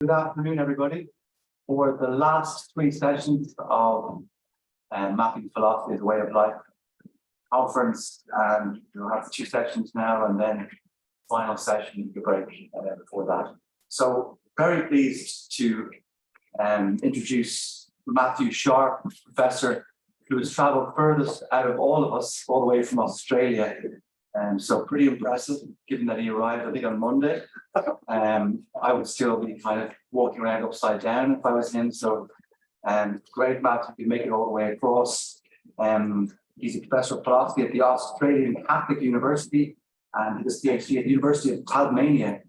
Good afternoon, everybody. For the last three sessions of Mapping Philosophy as a Way of Life conference, we'll have two sessions now and then final session, the break before that. So very pleased to introduce Matthew Sharpe, professor, who has travelled furthest out of all of us, all the way from Australia. So pretty impressive, given that he arrived, I think, on Monday. I would still be kind of walking around upside down if I was him. So great, Matt, you make it all the way across. He's a professor of philosophy at the Australian Catholic University and his PhD at the University of Tasmania.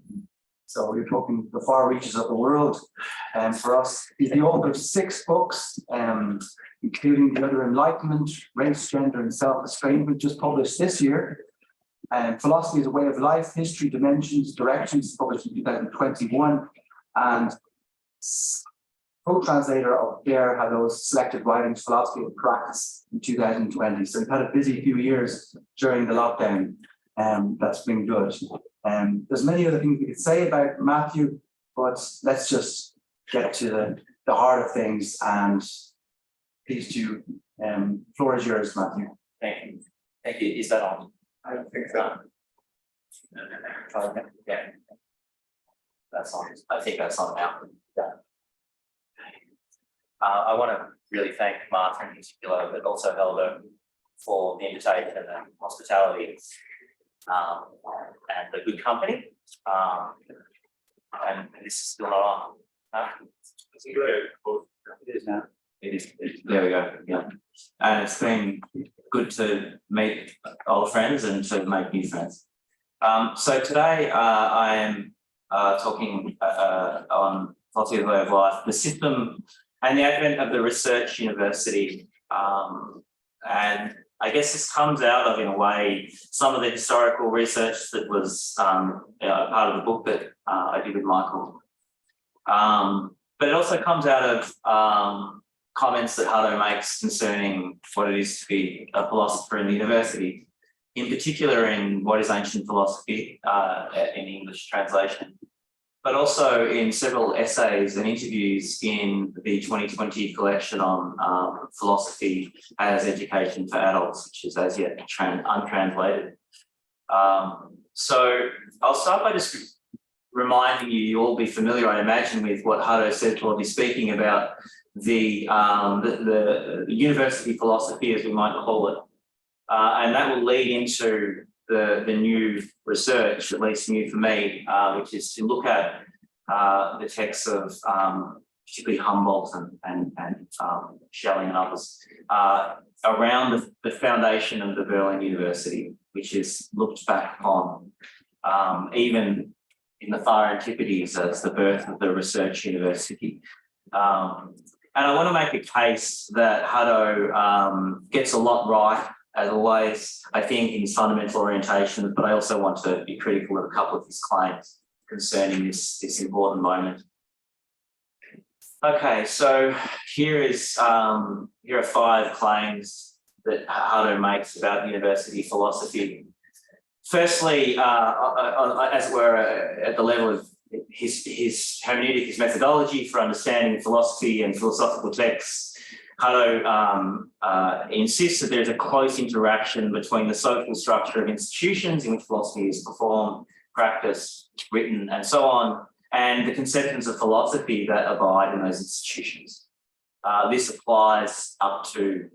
So you're talking the far reaches of the world. For us, he's the author of 6 books, including The Other Enlightenment, Race, Gender, and Self-Estrangement, just published this year. Philosophy as a Way of Life, History, Dimensions, Directions, published in 2021, and co-translator of Beira those selected writings, Philosophy of Practice, in 2020. So we've had a busy few years during the lockdown. That's been good. There's many other things we could say about Matthew, but let's just get to the heart of things. And please do, floor is yours, Matthew. Thank you. Thank you. Is that on? I don't think so. Yeah. That's on. I think that's on now. Yeah. I want to really thank Marta in particular, but also Hélder for the invitation and the hospitality and the good company. And this is still not on. It is now. It is. There we go. Yeah. And it's been good to meet old friends and to make new friends. So today I am talking on philosophy of the way of life, the system and the advent of the research university. And I guess this comes out of, in a way, some of the historical research that was part of the book that I did with Michael. But it also comes out of comments that Hélder makes concerning what it is to be a philosopher in the university, in particular in What is Ancient Philosophy, in English translation, but also in several essays and interviews in the 2020 collection on philosophy as education for adults, which is as yet untranslated. So I'll start by just reminding you, you'll all be familiar, I imagine, with what Hélder said while he's speaking about the university philosophy, as we might call it, and that will lead into the new research, at least new for me, which is to look at the texts of particularly Humboldt and Schelling and others around the foundation of the Berlin University, which is looked back upon even in the far antiquities as the birth of the research university. And I want to make a case that Hélder gets a lot right, as always, I think, in his fundamental orientation, but I also want to be critical of a couple of his claims concerning this important moment. Okay, so here are 5 claims that Hélder makes about university philosophy. Firstly, as it were, at the level of his hermeneutic, his methodology for understanding philosophy and philosophical texts, Hélder insists that there's a close interaction between the social structure of institutions in which philosophy is performed, practiced, written, and so on, and the conceptions of philosophy that abide in those institutions. This applies up to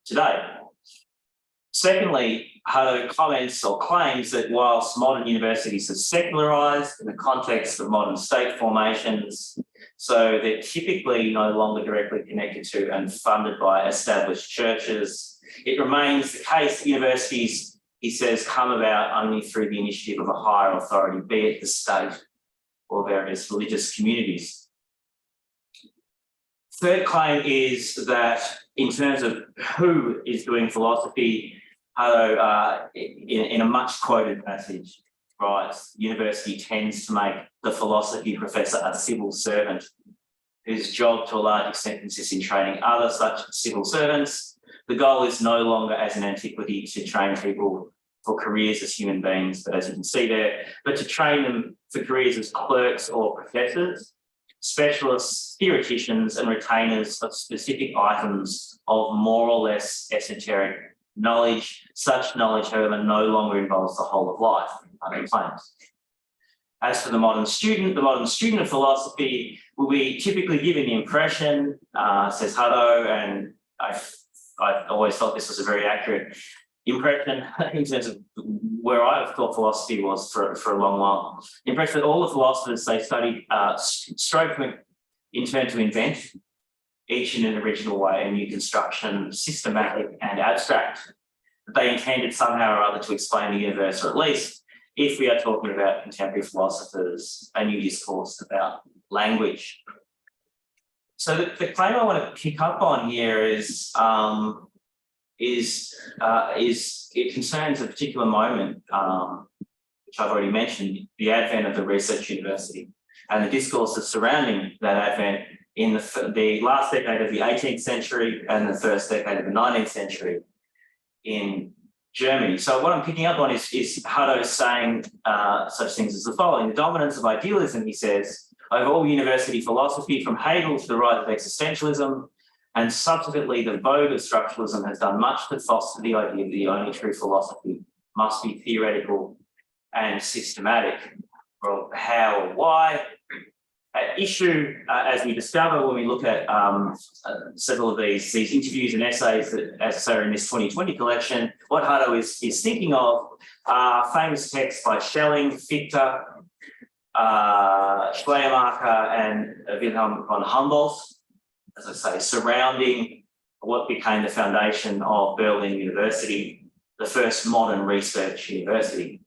today. Secondly, Hélder comments or claims that whilst modern universities have secularised in the context of modern state formations, so they're typically no longer directly connected to and funded by established churches, it remains the case that universities, he says, come about only through the initiative of a higher authority, be it the state or various religious communities. Third claim is that in terms of who is doing philosophy, Hélder, in a much quoted passage, writes, university tends to make the philosophy professor a civil servant whose job to a large extent consists in training other such civil servants. The goal is no longer, as in antiquity, to train people for careers as human beings, but as you can see there, but to train them for careers as clerks or professors, specialists, theoreticians, and retainers of specific items of more or less esoteric knowledge. Such knowledge, however, no longer involves the whole of life, Hélder claims. As for the modern student of philosophy will be typically given the impression, says Hélder, and I've always thought this was a very accurate impression in terms of where I've thought philosophy was for a long while. The impression that all the philosophers they studied strove in turn to invent, each in an original way, a new construction, systematic and abstract. They intended somehow or other to explain the universe, or at least, if we are talking about contemporary philosophers, a new discourse about language. So the claim I want to pick up on here is it concerns a particular moment, which I've already mentioned, the advent of the research university and the discourses surrounding that advent in the last decade of the 18th century and the first decade of the 19th century in Germany. So what I'm picking up on is Hélder saying such things as the following: the dominance of idealism, he says, over all university philosophy, from Hegel to the rise of existentialism, and subsequently the vogue of structuralism, has done much to foster the idea that the only true philosophy must be theoretical and systematic. Well, how or why? At issue, as we discover when we look at several of these interviews and essays that, as are in this 2020 collection, what Hélder is thinking of are famous texts by Schelling, Fichte, Schleiermacher, and Wilhelm von Humboldt, as I say, surrounding what became the foundation of Berlin University, the first modern research university.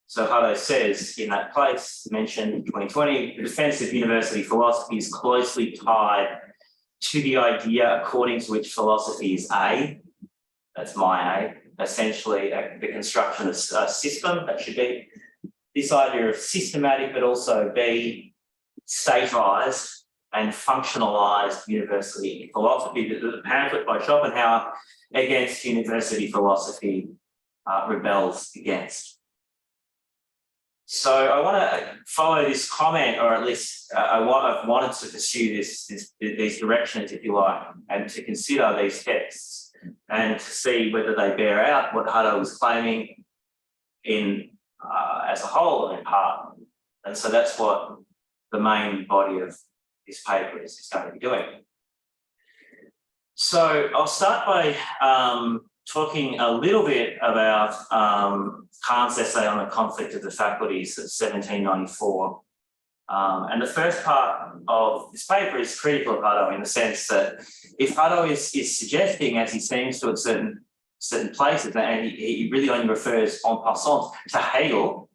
So Hélder says in that place, mentioned 2020, the defence of university philosophy is closely tied to the idea according to which philosophy is A, that's my A, essentially the construction of a system, that should be this idea of systematic, but also B, statised and functionalised university philosophy. The pamphlet by Schopenhauer against university philosophy rebels against. So I want to follow this comment, or at least I've wanted to pursue these directions, if you like, and to consider these texts and to see whether they bear out what Hélder was claiming in as a whole and in part. And so that's what the main body of this paper is going to be doing. So I'll start by talking a little bit about Kant's essay on the conflict of the faculties of 1794. And the first part of this paper is critical of Hélder in the sense that if Hélder is suggesting, as he seems to at certain places, and he really only refers en passant to Hegel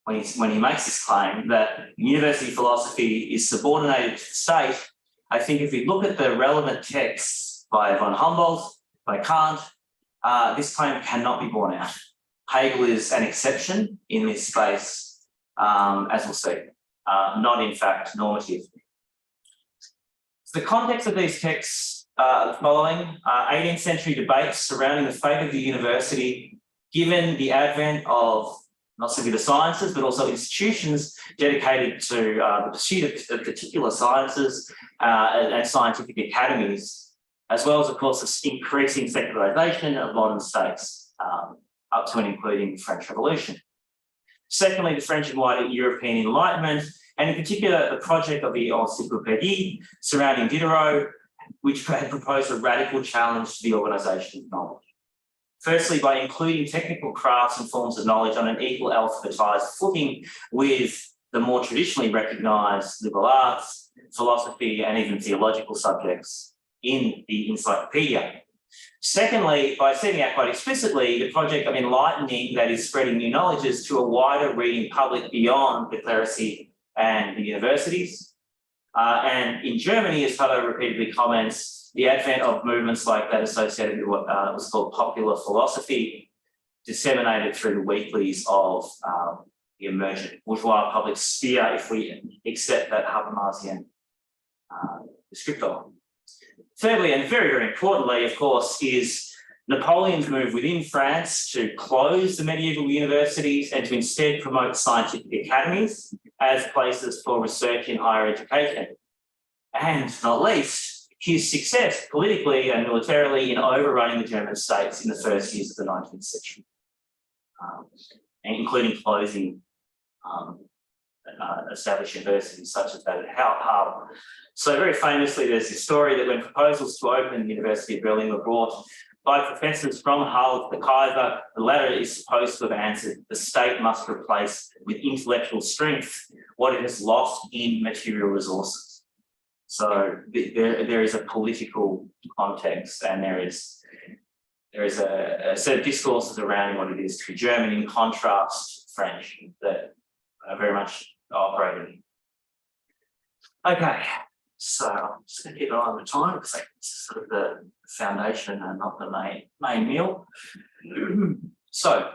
when he makes this claim that university philosophy is subordinated to the state, I think if we look at the relevant texts by von Humboldt, by Kant, this claim cannot be borne out. Hegel is an exception in this space, as we'll see, not in fact normative. So the context of these texts are the following: 18th century debates surrounding the fate of the university, given the advent of not simply the sciences, but also institutions dedicated to the pursuit of particular sciences and scientific academies, as well as, of course, the increasing secularization of modern states, up to and including the French Revolution. Secondly, the French and wider European Enlightenment, and in particular, the project of the Encyclopédie surrounding Diderot, which had proposed a radical challenge to the organisation of knowledge. Firstly, by including technical crafts and forms of knowledge on an equal alphabetised footing with the more traditionally recognised liberal arts, philosophy, and even theological subjects in the encyclopedia. Secondly, by setting out quite explicitly the project of enlightening, that is, spreading new knowledges to a wider reading public beyond the clerisy and the universities. And in Germany, as Telo repeatedly comments, the advent of movements like that associated with what was called popular philosophy, disseminated through the weeklies of the emergent bourgeois public sphere, if we accept that Habermasian descriptor. Thirdly, and very, very importantly, of course, is Napoleon's move within France to close the medieval universities and to instead promote scientific academies, as places for research in higher education. And not least, his success politically and militarily in overrunning the German states in the first years of the 19th century, including closing established universities such as that at Harvard. So very famously, there's this story that when proposals to open the University of Berlin were brought by professors from Hull to the Kaiser, the latter is supposed to have answered, the state must replace with intellectual strength what it has lost in material resources. So there is a political context, and there is a set of discourses around what it is to be German in contrast to French that are very much operating. Okay, so I'm just going to keep an eye on the time because it's sort of the foundation and not the main meal. So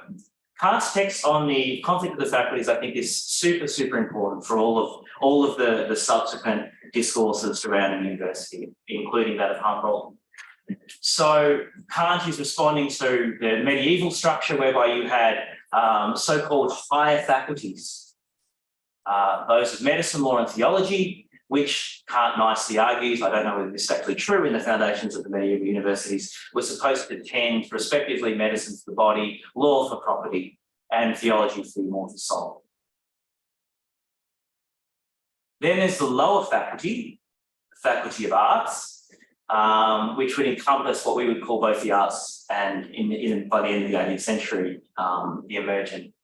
Kant's text on the conflict of the faculties, I think, is super important for all of the subsequent discourses surrounding the university, including that of Humboldt. So Kant is responding to the medieval structure whereby you had so-called higher faculties, those of medicine, law and theology, which Kant nicely argues, I don't know whether this is actually true in the foundations of the medieval universities, were supposed to tend respectively medicine for the body, law for property, and theology for the immortal soul. Then there's the lower faculty, the faculty of arts, which would encompass what we would call both the arts and by the end of the 18th century, the emergent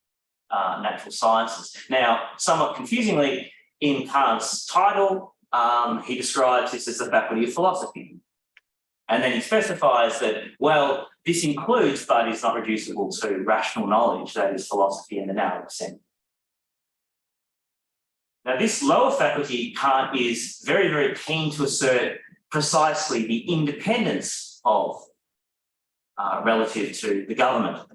natural sciences. Now, somewhat confusingly, in Kant's title, he describes this as the faculty of philosophy. And then he specifies that, well, this includes, but is not reducible to rational knowledge, that is philosophy in the narrow sense. Now, this lower faculty, Kant is very keen to assert precisely the independence of relative to the government.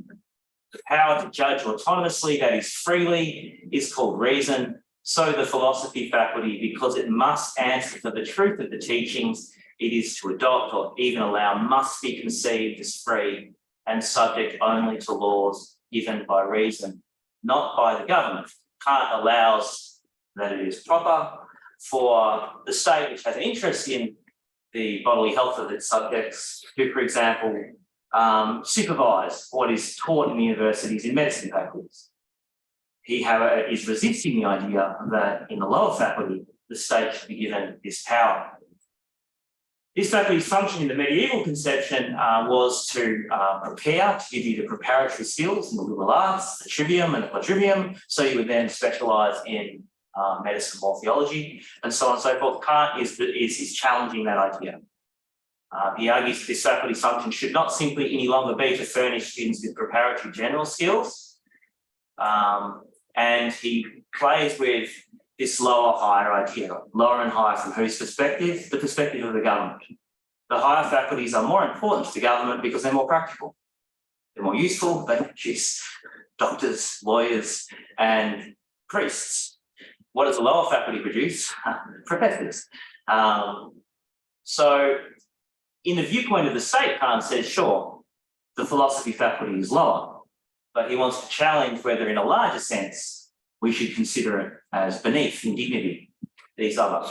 The power to judge autonomously, that is freely, is called reason. So the philosophy faculty, because it must answer for the truth of the teachings it is to adopt or even allow, must be conceived as free and subject only to laws given by reason, not by the government. Kant allows that it is proper for the state, which has an interest in the bodily health of its subjects, to, for example, supervise what is taught in the universities in medicine faculties. He, however, is resisting the idea that in the lower faculty, the state should be given this power. This faculty's function in the medieval conception was to prepare, to give you the preparatory skills in the liberal arts, the trivium and the quadrivium, so you would then specialise in medicine, law, theology, and so on and so forth. Kant is challenging that idea. He argues that this faculty's function should not simply any longer be to furnish students with preparatory general skills, and he plays with this lower, higher idea. Lower and higher from whose perspective? The perspective of the government. The higher faculties are more important to the government because they're more practical. They're more useful. They produce doctors, lawyers, and priests. What does the lower faculty produce? Professors. So, in the viewpoint of the state, Kant says, sure, the philosophy faculty is lower, but he wants to challenge whether, in a larger sense, we should consider it as beneath in dignity these other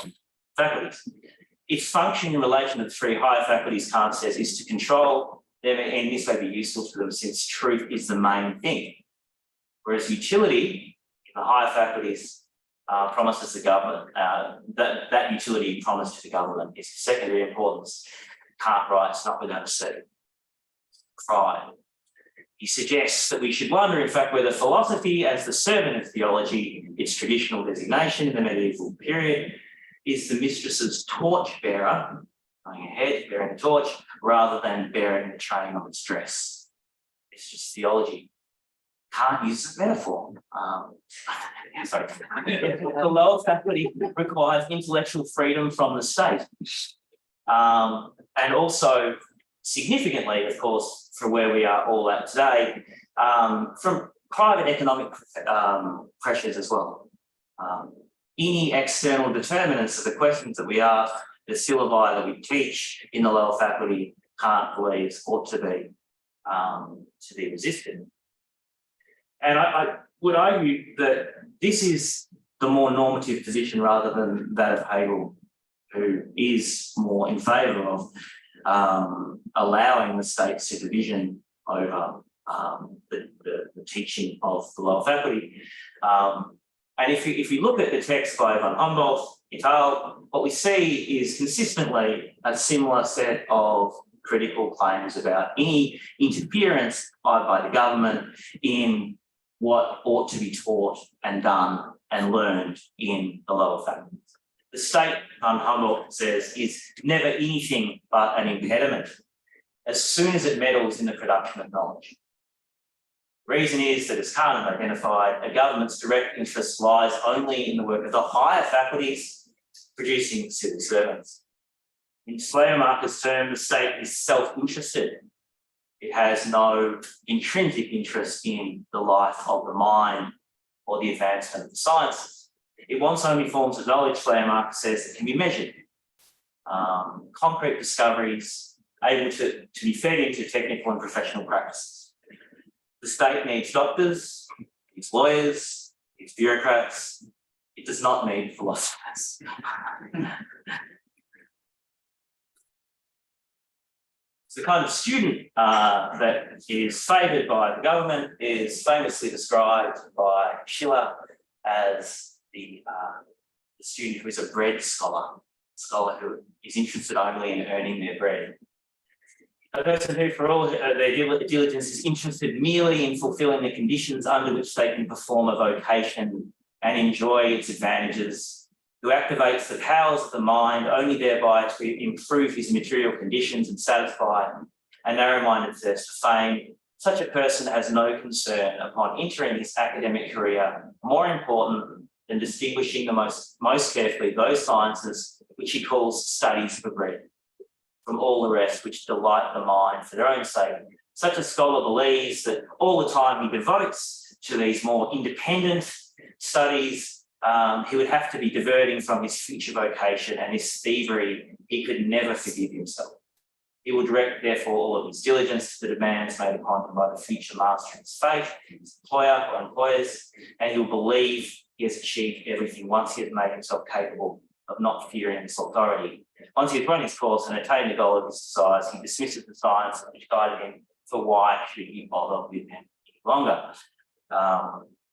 faculties. Its function in relation to the three higher faculties, Kant says, is to control them, and this may be useful to them since truth is the main thing. Whereas utility in the higher faculties promises the government, that utility promised to the government is of secondary importance. Kant writes, not without a certain pride. He suggests that we should wonder, in fact, whether philosophy as the servant of theology, its traditional designation in the medieval period, is the mistress's torch bearer, going ahead, bearing a torch, rather than bearing the train of its dress. It's just theology. Can't use a metaphor. Sorry. The lower faculty requires intellectual freedom from the state. And also, significantly, of course, for where we are all at today, from private economic pressures as well. Any external determinants of the questions that we ask, the syllabi that we teach in the lower faculty, Kant believes ought to be resisted. And I would argue that this is the more normative position rather than that of Hegel, who is more in favour of allowing the state supervision over the teaching of the lower faculty. And if you look at the text by von Humboldt et al., what we see is consistently a similar set of critical claims about any interference by the government in what ought to be taught and done and learned in the lower faculties. The state, von Humboldt says, is never anything but an impediment as soon as it meddles in the production of knowledge. Reason is that, as Kahn identified, a government's direct interest lies only in the work of the higher faculties producing civil servants. In Schleiermacher's term, the state is self-interested. It has no intrinsic interest in the life of the mind or the advancement of the sciences. It wants only forms of knowledge, Schleiermacher says, that can be measured. Concrete discoveries able to be fed into technical and professional practices. The state needs doctors, its lawyers, its bureaucrats. It does not need philosophers. So the kind of student that is favoured by the government is famously described by Schiller as the student who is a bread scholar who is interested only in earning their bread. A person who, for all their diligence, is interested merely in fulfilling the conditions under which they can perform a vocation and enjoy its advantages, who activates the powers of the mind only thereby to improve his material conditions and satisfy a narrow-minded thirst for fame. Such a person has no concern upon entering his academic career more important than distinguishing the most carefully those sciences which he calls studies for bread, from all the rest which delight the mind for their own sake. Such a scholar believes that all the time he devotes to these more independent studies, he would have to be diverting from his future vocation, and this thievery he could never forgive himself. He will direct, therefore, all of his diligence to the demands made upon him by the future master of his fate, his employer or employers, and he will believe he has achieved everything once he has made himself capable of not fearing this authority. Once he has run his course and attained the goal of his desires, he dismisses the science which guided him, for why should he bother with him any longer?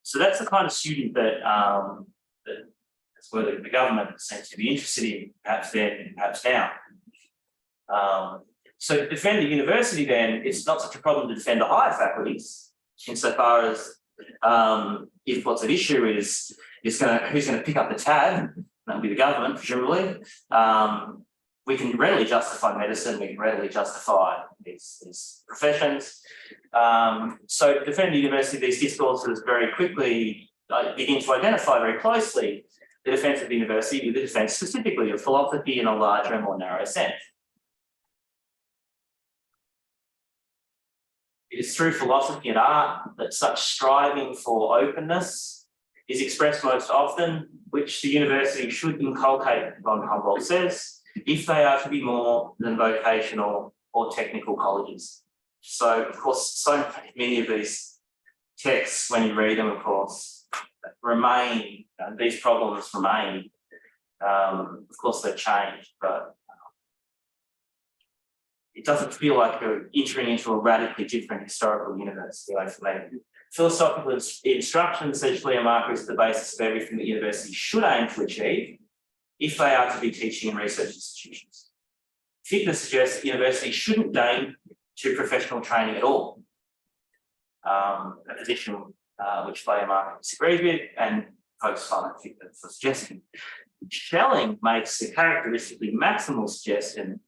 So that's the kind of student that that's where the government seems to be interested in, perhaps then, perhaps now. So to defend the university then, it's not such a problem to defend the higher faculties, insofar as if what's at issue is who's going to pick up the tab. That'll be the government, presumably. We can readily justify medicine, we can readily justify these professions. So to defend the university, these discourses very quickly begin to identify very closely the defence of the university with the defence specifically of philosophy in a larger and more narrow sense. It is through philosophy and art that such striving for openness is expressed most often, which the university should inculcate, von Humboldt says, if they are to be more than vocational or technical colleges. So, of course, so many of these texts, when you read them, of course, remain, these problems remain. Of course, they've changed, but it doesn't feel like you're entering into a radically different historical universe. For me. Philosophical instruction, says Schleiermacher, is the basis of everything that universities should aim to achieve if they are to be teaching in research institutions. Fichtner suggests that universities shouldn't deign to professional training at all, a position which Schleiermacher disagrees with and folks find Fichtner for suggesting. Schelling makes a characteristically maximal suggestion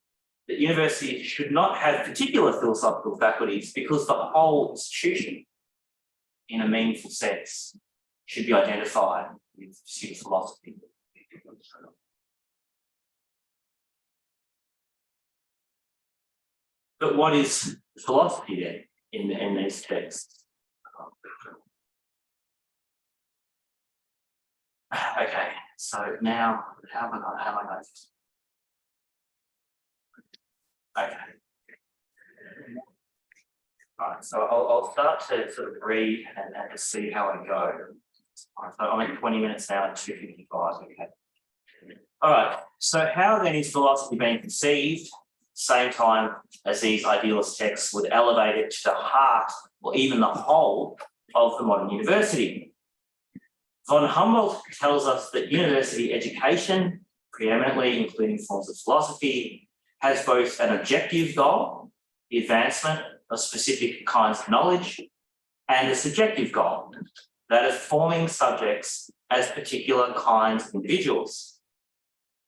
that universities should not have particular philosophical faculties because the whole institution, in a meaningful sense, should be identified with pursuit of philosophy. But what is philosophy then in these texts? Okay, so now how am I going to? Okay. All right, so I'll start to sort of read and to see how I go. So I'm at 20 minutes now at 2:55. Okay. All right. So how then is philosophy being conceived? Same time as these idealist texts would elevate it to the heart or even the whole of the modern university. Von Humboldt tells us that university education, preeminently including forms of philosophy, has both an objective goal, the advancement of specific kinds of knowledge, and a subjective goal, that of forming subjects as particular kinds of individuals.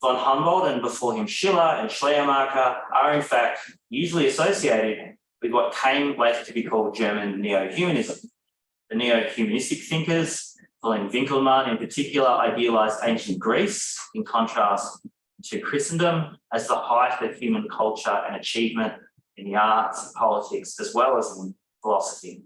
Von Humboldt and before him Schiller and Schleiermacher are in fact usually associated with what came later to be called German neo-humanism. The neo-humanistic thinkers, following Winckelmann in particular, idealised ancient Greece in contrast to Christendom as the height of human culture and achievement in the arts and politics, as well as in philosophy.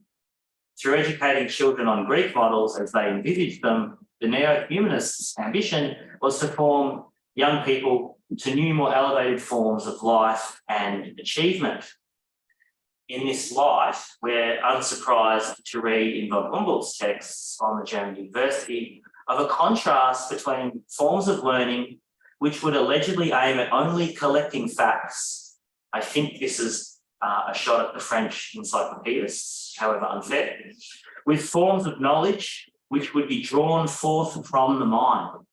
Through educating children on Greek models as they envisaged them, the neo-humanists' ambition was to form young people to new, more elevated forms of life and achievement. In this light, we're unsurprised to read in von Humboldt's texts on the German university of a contrast between forms of learning which would allegedly aim at only collecting facts. I think this is a shot at the French encyclopedists, however unfair, with forms of knowledge which would be drawn forth from the mind.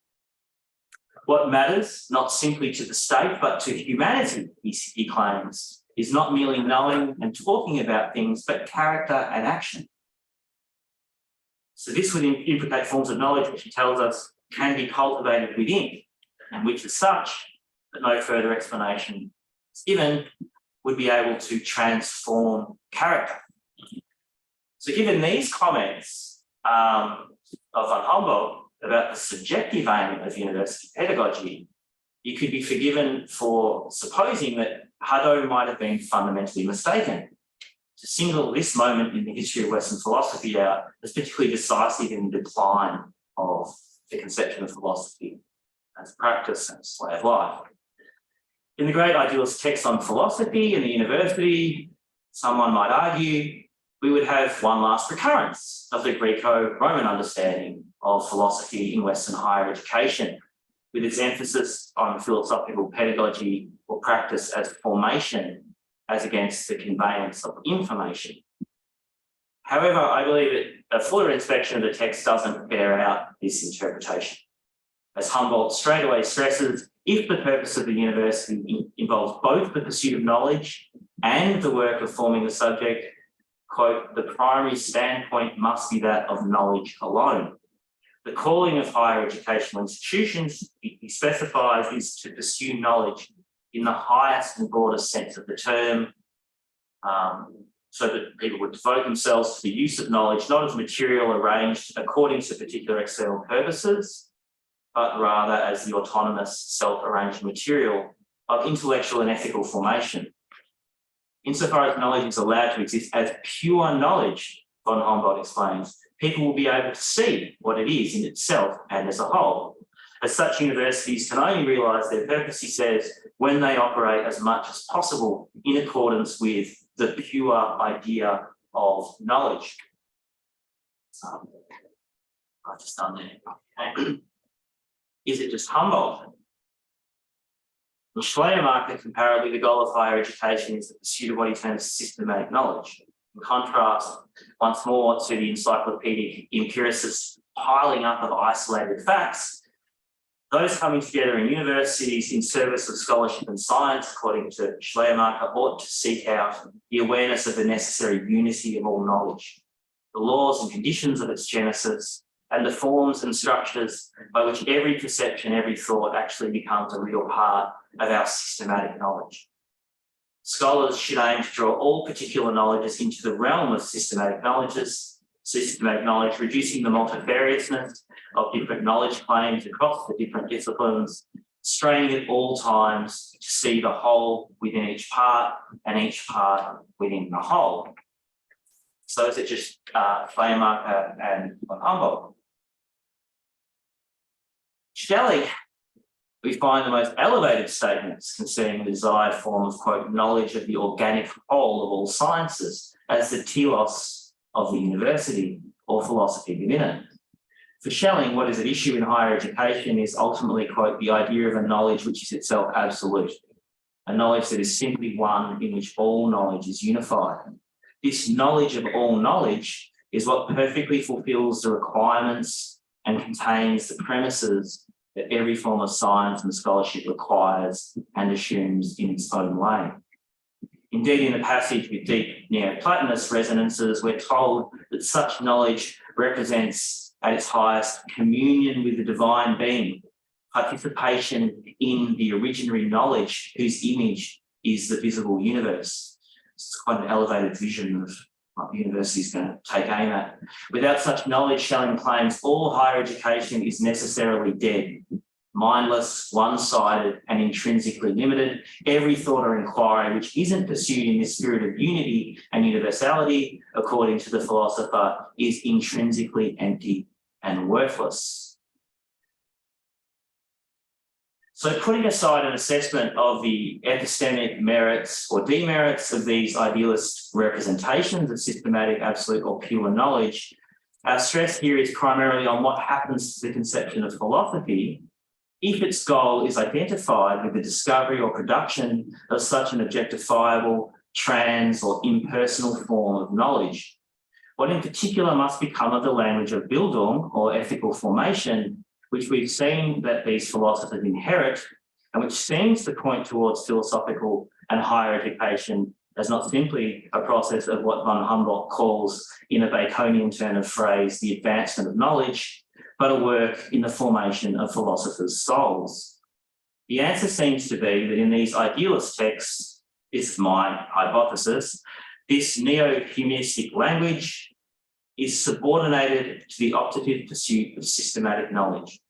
What matters, not simply to the state, but to humanity, he claims, is not merely knowing and talking about things, but character and action. So this would implicate forms of knowledge which he tells us can be cultivated within, and which as such, but no further explanation is given, would be able to transform character. So given these comments of von Humboldt about the subjective aim of university pedagogy, you could be forgiven for supposing that Haddo might have been fundamentally mistaken. To single this moment in the history of Western philosophy out as particularly decisive in the decline of the conception of philosophy as practice and as way of life. In the great idealist text on philosophy in the university, someone might argue, we would have one last recurrence of the Greco-Roman understanding of philosophy in Western higher education, with its emphasis on philosophical pedagogy or practice as formation, as against the conveyance of information. However, I believe that a fuller inspection of the text doesn't bear out this interpretation. As Humboldt straightaway stresses, if the purpose of the university involves both the pursuit of knowledge and the work of forming the subject, quote, the primary standpoint must be that of knowledge alone. The calling of higher educational institutions, he specifies, is to pursue knowledge in the highest and broadest sense of the term, so that people would devote themselves to the use of knowledge, not as material arranged according to particular external purposes, but rather as the autonomous, self-arranged material of intellectual and ethical formation. Insofar as knowledge is allowed to exist as pure knowledge, von Humboldt explains, people will be able to see what it is in itself and as a whole. As such, universities can only realise their purpose, he says, when they operate as much as possible in accordance with the pure idea of knowledge. I've just done that. Okay. Is it just Humboldt? In Schleiermacher, comparably, the goal of higher education is the pursuit of what he terms systematic knowledge. In contrast, once more, to the encyclopedic empiricists piling up of isolated facts, those coming together in universities in service of scholarship and science, according to Schleiermacher, ought to seek out the awareness of the necessary unity of all knowledge, the laws and conditions of its genesis, and the forms and structures by which every perception, every thought actually becomes a real part of our systematic knowledge. Scholars should aim to draw all particular knowledges into the realm of systematic knowledge, reducing the multifariousness of different knowledge claims across the different disciplines, straining at all times to see the whole within each part and each part within the whole. So is it just Schleiermacher and von Humboldt? Shelley, we find the most elevated statements concerning the desired form of, quote, knowledge of the organic whole of all sciences as the telos of the university or philosophy within it. For Schelling, what is at issue in higher education is ultimately, quote, the idea of a knowledge which is itself absolute, a knowledge that is simply one in which all knowledge is unified. This knowledge of all knowledge is what perfectly fulfills the requirements and contains the premises that every form of science and scholarship requires and assumes in its own way. Indeed, in the passage with deep Neoplatonist resonances, we're told that such knowledge represents at its highest communion with the divine being, participation in the originary knowledge whose image is the visible universe. It's quite an elevated vision of what the university is going to take aim at. Without such knowledge, Schelling claims all higher education is necessarily dead, mindless, one-sided and intrinsically limited. Every thought or inquiry which isn't pursued in this spirit of unity and universality, according to the philosopher, is intrinsically empty and worthless. So putting aside an assessment of the epistemic merits or demerits of these idealist representations of systematic, absolute or pure knowledge, our stress here is primarily on what happens to the conception of philosophy if its goal is identified with the discovery or production of such an objectifiable, trans or impersonal form of knowledge. What in particular must become of the language of Bildung or ethical formation, which we've seen that these philosophers inherit and which seems to point towards philosophical and higher education as not simply a process of what von Humboldt calls, in a Baconian turn of phrase, the advancement of knowledge, but a work in the formation of philosophers' souls. The answer seems to be that in these idealist texts, this is my hypothesis, this neo-humanistic language is subordinated to the optative pursuit of systematic knowledge.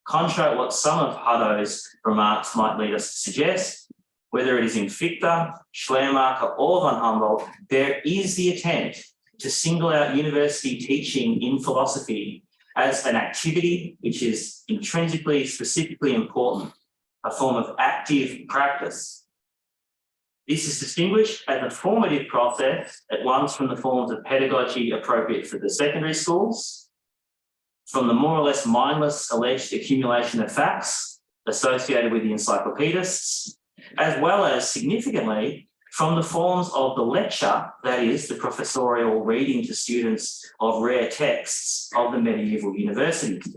Contrary to what some of Haddo's remarks might lead us to suggest, whether it is in Fichte, Schleiermacher or von Humboldt, there is the attempt to single out university teaching in philosophy as an activity which is intrinsically, specifically important, a form of active practice. This is distinguished as a formative process at once from the forms of pedagogy appropriate for the secondary schools, from the more or less mindless alleged accumulation of facts associated with the encyclopedists, as well as, significantly, from the forms of the lecture, that is, the professorial reading to students of rare texts of the medieval universities.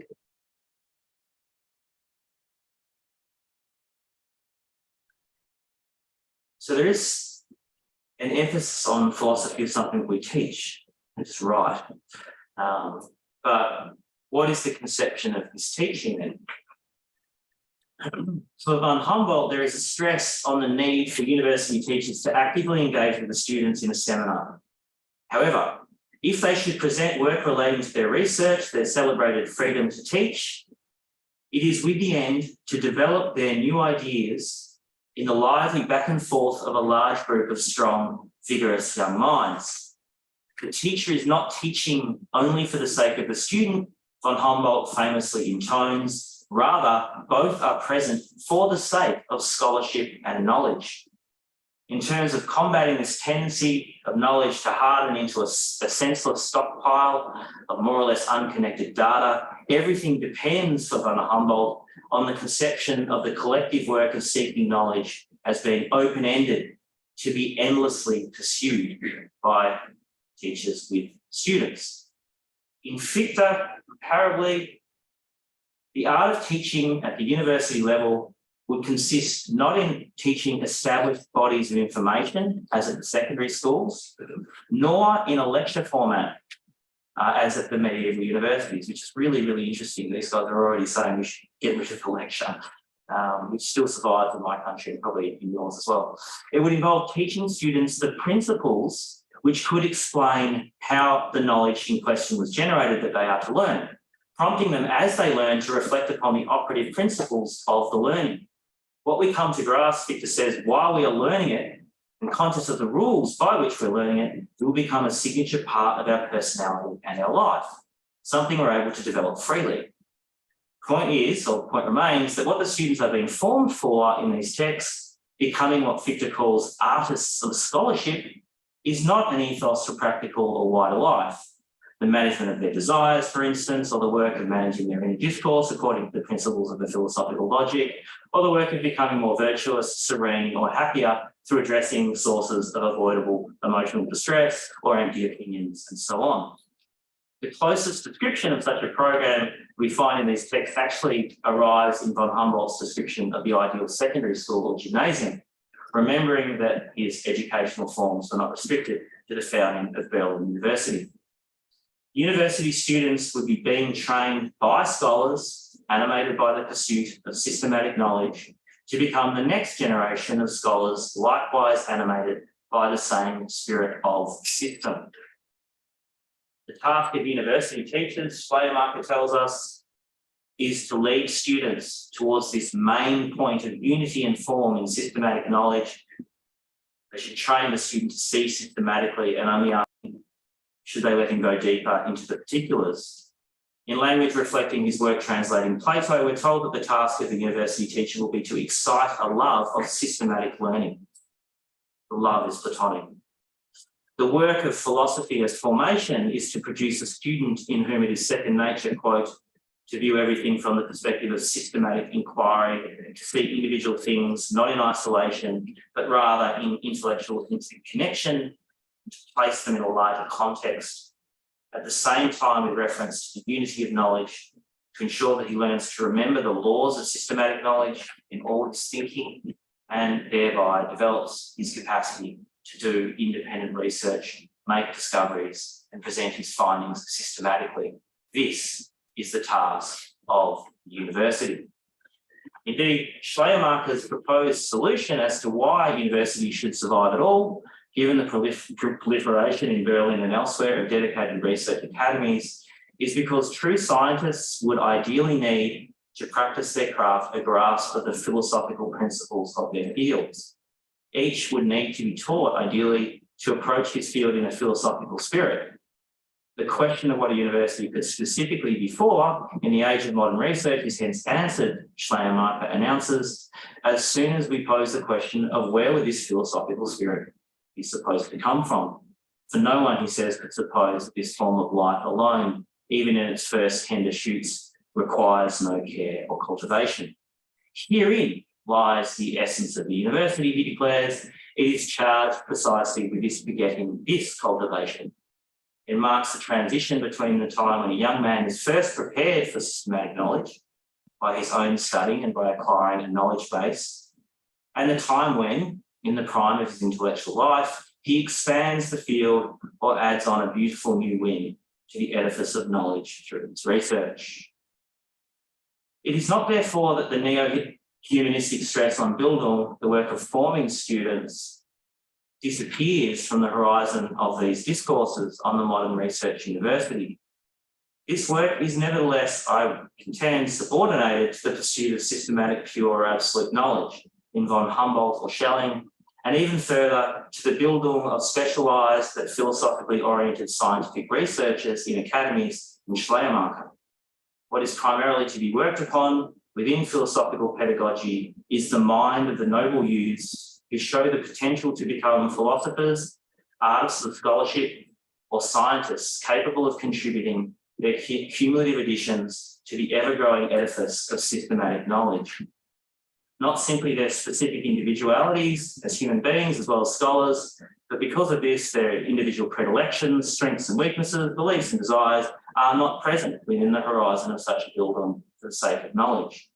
So there is an emphasis on philosophy of something we teach, which is right. But what is the conception of this teaching then? For von Humboldt, there is a stress on the need for university teachers to actively engage with the students in a seminar. However, if they should present work relating to their research, their celebrated freedom to teach, it is with the end to develop their new ideas in the lively back and forth of a large group of strong, vigorous young minds. The teacher is not teaching only for the sake of the student, von Humboldt famously intones. Rather, both are present for the sake of scholarship and knowledge. In terms of combating this tendency of knowledge to harden into a senseless stockpile of more or less unconnected data, everything depends for von Humboldt on the conception of the collective work of seeking knowledge as being open-ended, to be endlessly pursued by teachers with students. In Fichte, comparably, the art of teaching at the university level would consist not in teaching established bodies of information, as at the secondary schools, nor in a lecture format, as at the medieval universities, which is really, really interesting. These guys are already saying we should get rid of the lecture, which still survives in my country and probably in yours as well. It would involve teaching students the principles which could explain how the knowledge in question was generated that they are to learn, prompting them as they learn to reflect upon the operative principles of the learning. What we come to grasp, Fichte says, while we are learning it, and conscious of the rules by which we're learning it, it will become a signature part of our personality and our life, something we're able to develop freely. Point is, or point remains, that what the students are being formed for in these texts, becoming what Fichte calls artists of scholarship, is not an ethos for practical or wider life, the management of their desires, for instance, or the work of managing their inner discourse according to the principles of the philosophical logic, or the work of becoming more virtuous, serene, or happier through addressing sources of avoidable emotional distress or empty opinions, and so on. The closest description of such a program we find in these texts actually arrives in von Humboldt's description of the ideal secondary school or gymnasium, remembering that his educational forms were not restricted to the founding of Berlin University. University students would be being trained by scholars, animated by the pursuit of systematic knowledge, to become the next generation of scholars, likewise animated by the same spirit of system. The task of university teachers, Schleiermacher tells us, is to lead students towards this main point of unity and form in systematic knowledge. They should train the student to see systematically and only should they let him go deeper into the particulars. In language reflecting his work translating Plato, we're told that the task of the university teacher will be to excite a love of systematic learning. The love is Platonic. The work of philosophy as formation is to produce a student in whom it is second nature, quote, to view everything from the perspective of systematic inquiry, to see individual things not in isolation, but rather in intellectual connection, to place them in a larger context. At the same time, with reference to the unity of knowledge, to ensure that he learns to remember the laws of systematic knowledge in all his thinking, and thereby develops his capacity to do independent research, make discoveries, and present his findings systematically. This is the task of the university. Indeed, Schleiermacher's proposed solution as to why universities should survive at all, given the proliferation in Berlin and elsewhere of dedicated research academies, is because true scientists would ideally need to practice their craft a grasp of the philosophical principles of their fields. Each would need to be taught, ideally, to approach his field in a philosophical spirit. The question of what a university could specifically be for in the age of modern research is hence answered, Schleiermacher announces, as soon as we pose the question of where would this philosophical spirit be supposed to come from. For no one, he says, could suppose that this form of life alone, even in its first tender shoots, requires no care or cultivation. Herein lies the essence of the university, he declares. It is charged precisely with this begetting this cultivation. It marks the transition between the time when a young man is first prepared for systematic knowledge by his own study and by acquiring a knowledge base, and the time when, in the prime of his intellectual life, he expands the field or adds on a beautiful new wing to the edifice of knowledge through its research. It is not, therefore, that the neo-humanistic stress on Bildung, the work of forming students, disappears from the horizon of these discourses on the modern research university. This work is nevertheless, I contend, subordinated to the pursuit of systematic, pure, or absolute knowledge in von Humboldt or Schelling, and even further to the Bildung of specialised but philosophically oriented scientific researchers in academies in Schleiermacher. What is primarily to be worked upon within philosophical pedagogy is the mind of the noble youths who show the potential to become philosophers, artists of scholarship, or scientists capable of contributing their cumulative additions to the ever-growing edifice of systematic knowledge. Not simply their specific individualities as human beings as well as scholars, but because of this, their individual predilections, strengths and weaknesses, beliefs and desires are not present within the horizon of such a Bildung for the sake of knowledge.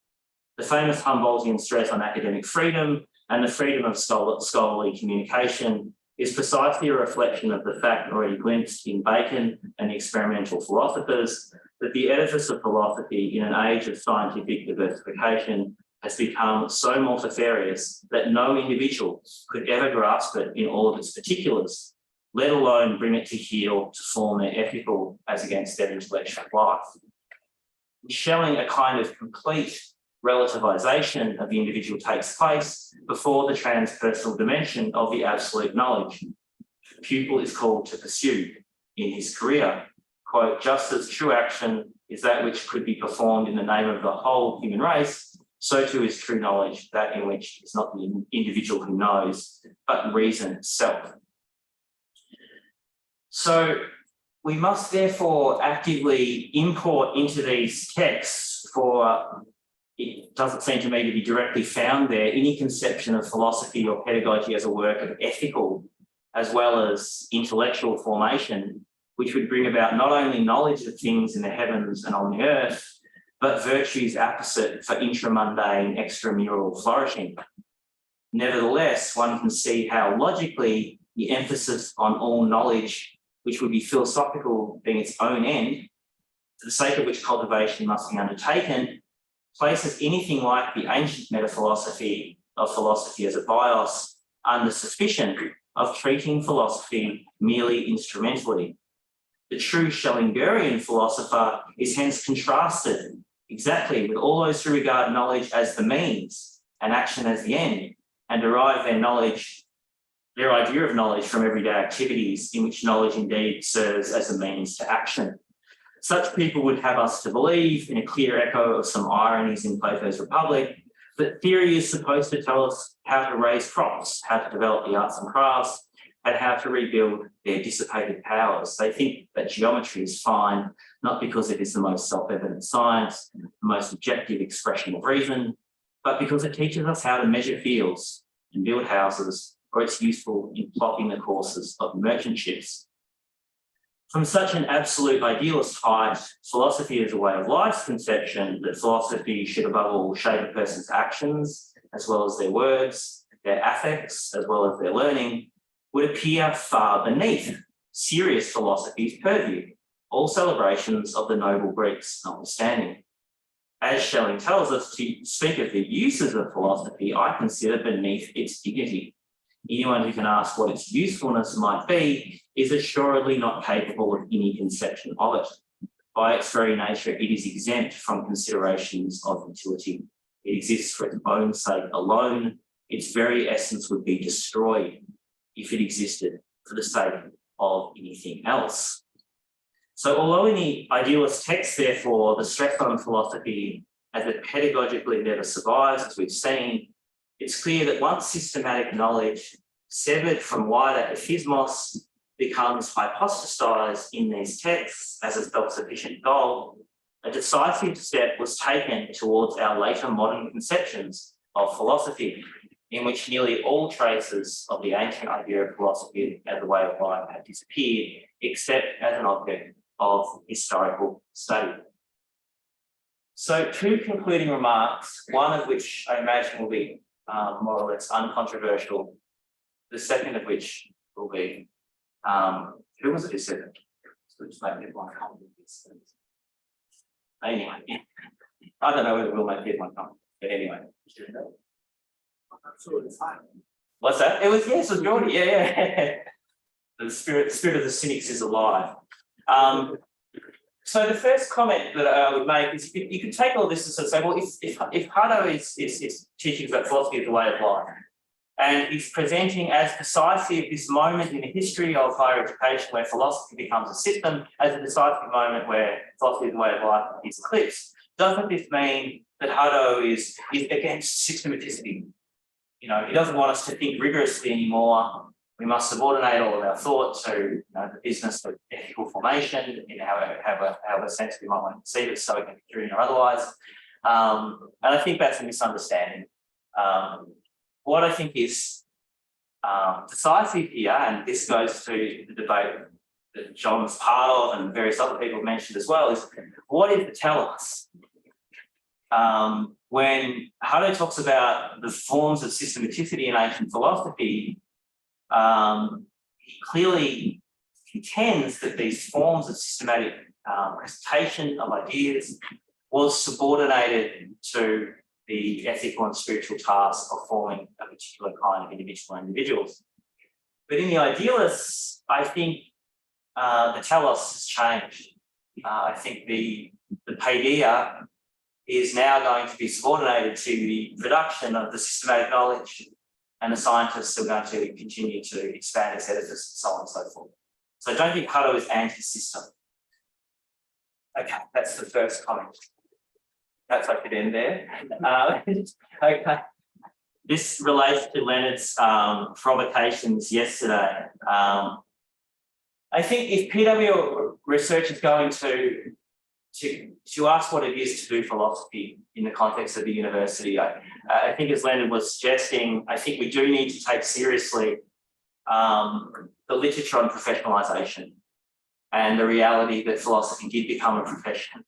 The famous Humboldtian stress on academic freedom and the freedom of scholarly communication is precisely a reflection of the fact already glimpsed in Bacon and the experimental philosophers that the edifice of philosophy in an age of scientific diversification has become so multifarious that no individual could ever grasp it in all of its particulars, let alone bring it to heel to form their ethical as against their intellectual life. In Schelling, a kind of complete relativization of the individual takes place before the transpersonal dimension of the absolute knowledge the pupil is called to pursue in his career. Quote, just as true action is that which could be performed in the name of the whole human race, so too is true knowledge that in which it's not the individual who knows, but reason itself. So we must therefore actively import into these texts, for it doesn't seem to me to be directly found there, any conception of philosophy or pedagogy as a work of ethical as well as intellectual formation, which would bring about not only knowledge of things in the heavens and on the earth, but virtues apposite for intramundane, extramural flourishing. Nevertheless, one can see how logically the emphasis on all knowledge, which would be philosophical being its own end, for the sake of which cultivation must be undertaken, places anything like the ancient metaphilosophy of philosophy as a bios under suspicion of treating philosophy merely instrumentally. The true Schellingerian philosopher is hence contrasted exactly with all those who regard knowledge as the means and action as the end, and derive their idea of knowledge from everyday activities in which knowledge indeed serves as a means to action. Such people would have us to believe, in a clear echo of some ironies in Plato's Republic, that theory is supposed to tell us how to raise crops, how to develop the arts and crafts, and how to rebuild their dissipated powers. They think that geometry is fine, not because it is the most self-evident science, the most objective expression of reason, but because it teaches us how to measure fields and build houses, or it's useful in plotting the courses of merchant ships. From such an absolute idealist height, philosophy as a way of life's conception that philosophy should above all shape a person's actions, as well as their words, their affects, as well as their learning, would appear far beneath serious philosophy's purview, all celebrations of the noble Greeks notwithstanding. As Schelling tells us to speak of the uses of philosophy, I consider beneath its dignity. Anyone who can ask what its usefulness might be is assuredly not capable of any conception of it. By its very nature, it is exempt from considerations of utility. It exists for its own sake alone. Its very essence would be destroyed if it existed for the sake of anything else. So although in the idealist text, therefore, the stress on philosophy as it pedagogically never survives, as we've seen, it's clear that once systematic knowledge severed from wider ephismos becomes hypostasized in these texts as a self-sufficient goal, a decisive step was taken towards our later modern conceptions of philosophy, in which nearly all traces of the ancient idea of philosophy as a way of life have disappeared, except as an object of historical study. So 2 concluding remarks, one of which I imagine will be more or less uncontroversial, the second of which will be, who was it who said it? Which made everyone come with this. Anyway, I don't know whether we'll make everyone come, but anyway. What's that? It was, yes, it was Geordie, yeah. The spirit of the cynics is alive. So the first comment that I would make is you can take all this and sort of say, well, if Hutto is teaching about philosophy as a way of life, and he's presenting as precisely this moment in the history of higher education where philosophy becomes a system as a decisive moment where philosophy as a way of life is eclipsed, doesn't this mean that Hutto is against systematicity? You know, he doesn't want us to think rigorously anymore. We must subordinate all of our thought to the business of ethical formation, however sense we might want to perceive it, so it can be true or otherwise. And I think that's a misunderstanding. What I think is decisive here, and this goes to the debate that John's part of and various other people mentioned as well, is what is the telos? When Hutto talks about the forms of systematicity in ancient philosophy, he clearly contends that these forms of systematic presentation of ideas was subordinated to the ethical and spiritual task of forming a particular kind of individuals. But in the idealists, I think the telos has changed. I think the paideia is now going to be subordinated to the production of the systematic knowledge, and the scientists are going to continue to expand its edifice and so on and so forth. So I don't think Hutto is anti-system. Okay, that's the first comment. Perhaps I could end there. Okay. This relates to Leonard's provocations yesterday. I think if PW research is going to ask what it is to do philosophy in the context of the university. I think, as Leonard was suggesting, I think we do need to take seriously the literature on professionalisation and the reality that philosophy did become a profession.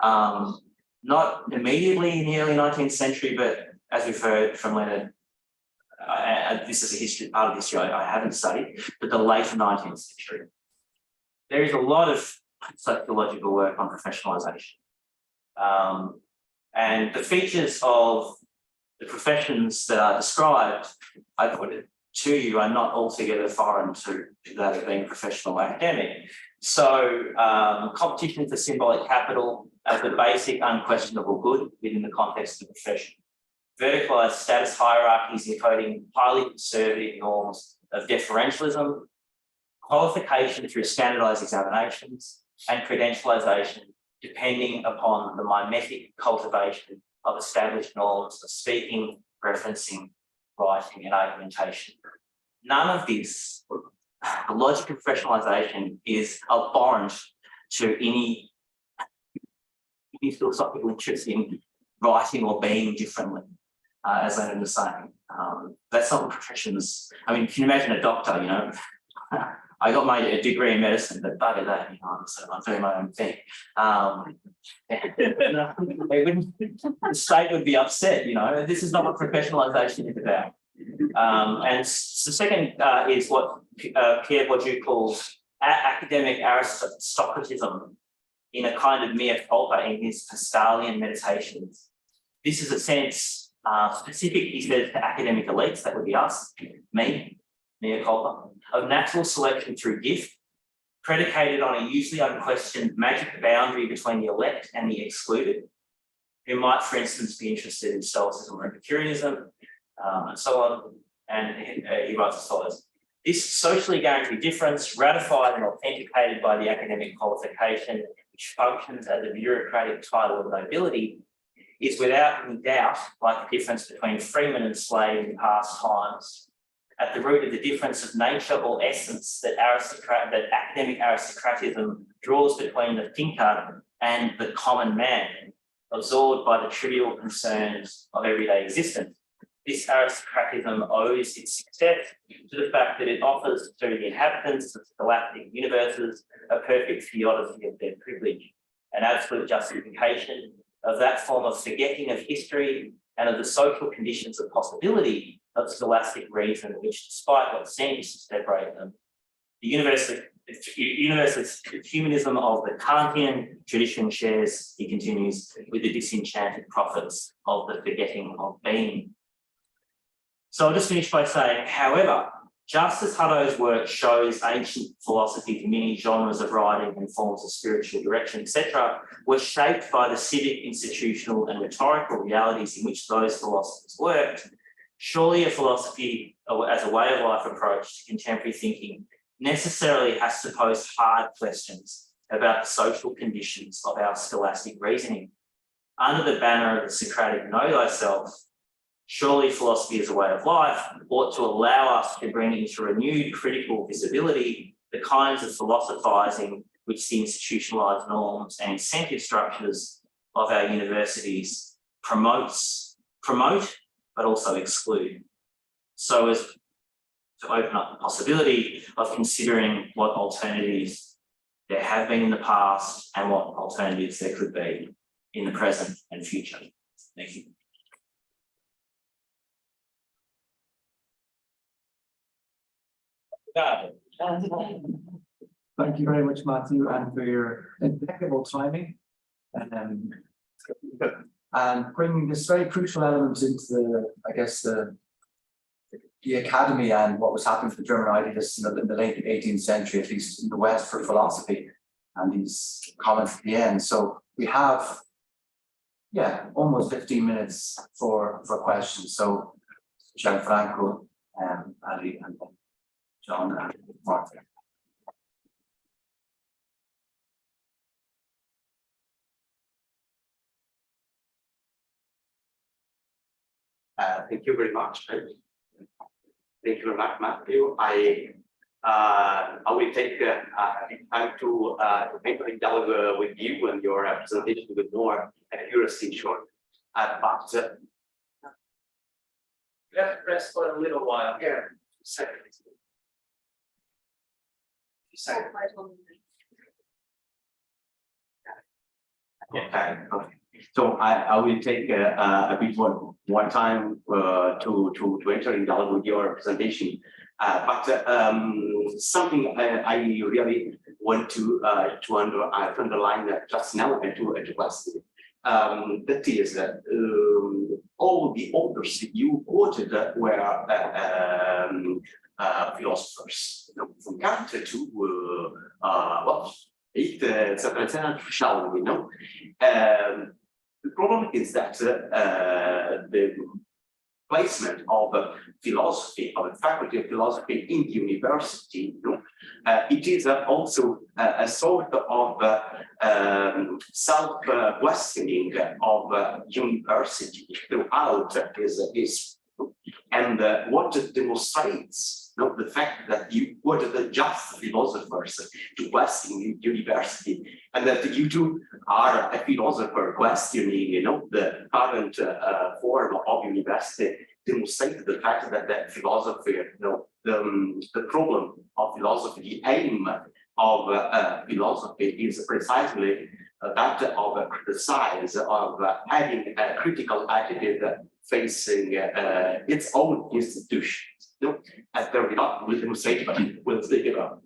Not immediately in the early 19th century, but as we've heard from Leonard, this is a part of history I haven't studied, but the later 19th century. There is a lot of sociological work on professionalisation. And the features of the professions that are described, I put it to you, are not altogether foreign to that of being professional academic. So competition for symbolic capital as the basic unquestionable good within the context of the profession. Verticalised status hierarchies encoding highly conservative norms of deferentialism, qualification through standardised examinations, and credentialisation depending upon the mimetic cultivation of established norms of speaking, referencing, writing, and argumentation. None of this, the logic of professionalisation, is abhorrent to any philosophical interest in writing or being differently, as Leonard was saying. That's not what professions. I mean, can you imagine a doctor, you know? I got my degree in medicine, but bugger that, you know, so I'm doing my own thing. The state would be upset, you know. This is not what professionalisation is about. And the second is what Pierre Bourdieu calls academic aristocratism in a kind of mea culpa in his Pascalian meditations. This is a sense specific, he says, to academic elites, that would be us, me, mea culpa, of natural selection through gift, predicated on a usually unquestioned magic boundary between the elect and the excluded, who might, for instance, be interested in Stoicism or Epicureanism, and so on. And he writes as follows: this socially guaranteed difference, ratified and authenticated by the academic qualification, which functions as a bureaucratic title of nobility, is without any doubt like the difference between freeman and slave in past times, at the root of the difference of nature or essence that academic aristocratism draws between the thinker and the common man, absorbed by the trivial concerns of everyday existence. This aristocratism owes its success to the fact that it offers to the inhabitants of galactic universes a perfect theodicy of their privilege, an absolute justification of that form of forgetting of history and of the social conditions of possibility of scholastic reason, which, despite what seems to separate them, the universalist humanism of the Kantian tradition shares, he continues, with the disenchanted prophets of the forgetting of being. So I'll just finish by saying, however, just as Hutto's work shows ancient philosophy's many genres of writing and forms of spiritual direction, etc., were shaped by the civic, institutional, and rhetorical realities in which those philosophers worked, surely a philosophy as a way of life approach to contemporary thinking necessarily has to pose hard questions about the social conditions of our scholastic reasoning. Under the banner of the Socratic know thyself, surely philosophy as a way of life ought to allow us to bring into renewed critical visibility the kinds of philosophizing which the institutionalized norms and incentive structures of our universities promote, but also exclude, so as to open up the possibility of considering what alternatives there have been in the past and what alternatives there could be in the present and future. Thank you. Thank you very much, Matthew, and for your impeccable timing and bringing this very crucial element into the, I guess, the academy and what was happening to the German idealists in the late 18th century, at least in the West, for philosophy, and these comments at the end. So we have, almost 15 minutes for questions. So Gianfranco, Ali, and John and Marta. Thank you very much. Thank you very much, Matthew. I I will take time to maybe dialogue with you and your presentation with more accuracy, short. But let's rest for a little while here. Seconds. Okay. So I will take a bit more time to enter in dialogue with your presentation. But something I really want to underline just now and to question. That is all the authors you quoted were philosophers, from Kant to well, etc. Shall we know? The problem is that the placement of philosophy, of the faculty of philosophy in the university, it is also a sort of self-questioning of university throughout this history. And what demonstrates the fact that you were the just philosophers to question the university, and that you two are a philosopher questioning, the current form of university, demonstrates the fact that the philosophy, the problem of philosophy, the aim of philosophy is precisely that of criticize, of having a critical attitude facing its own institutions. As there we are, we'll demonstrate, but we'll take it up.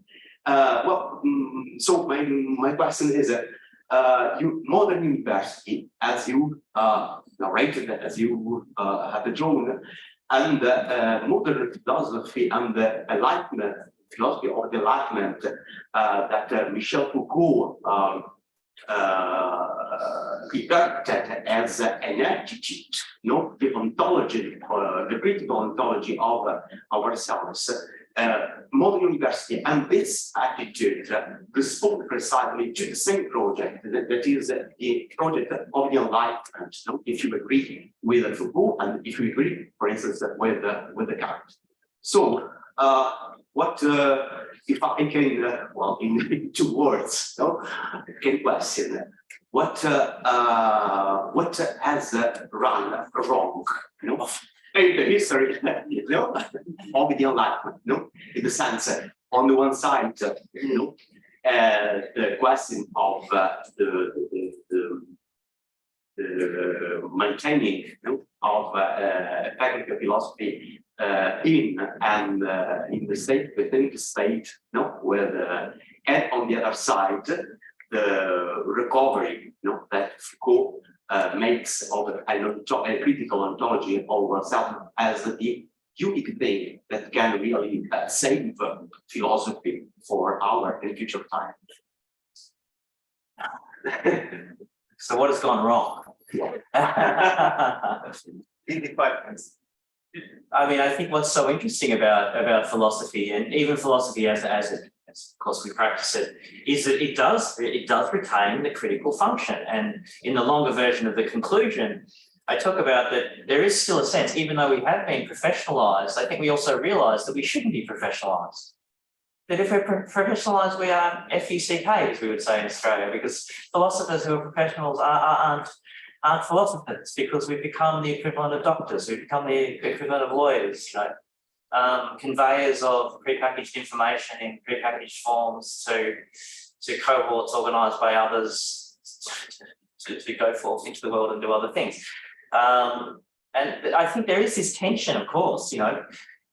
So my question is, modern university, as you narrated, as you have drawn, and modern philosophy and the Enlightenment, philosophy of the Enlightenment that Michel Foucault regarded as an attitude, the ontology, the critical ontology of ourselves. Modern university and this attitude respond precisely to the same project that is the project of the Enlightenment. If you agree with Foucault and if you agree, for instance, with the Kant. So, what if I can, well, in 2 words, can question what has run wrong, in the history, of the Enlightenment, in the sense, on the one side, the question of the maintaining of faculty of philosophy in the state, within the state, and on the other side, the recovery, that Foucault makes of a critical ontology of ourselves as the unique thing that can really save philosophy for our and future time. So what has gone wrong? I mean, I think what's so interesting about philosophy, and even philosophy as of course we practice it, is that it does retain the critical function. And in the longer version of the conclusion, I talk about that there is still a sense, even though we have been professionalized, I think we also realize that we shouldn't be professionalized. That if we're professionalized, we are FCSH, as we would say in Australia, because philosophers who are professionals aren't philosophers, because we've become the equivalent of doctors, we've become the equivalent of lawyers, conveyors of prepackaged information in prepackaged forms to cohorts organized by others to go forth into the world and do other things. And I think there is this tension, of course,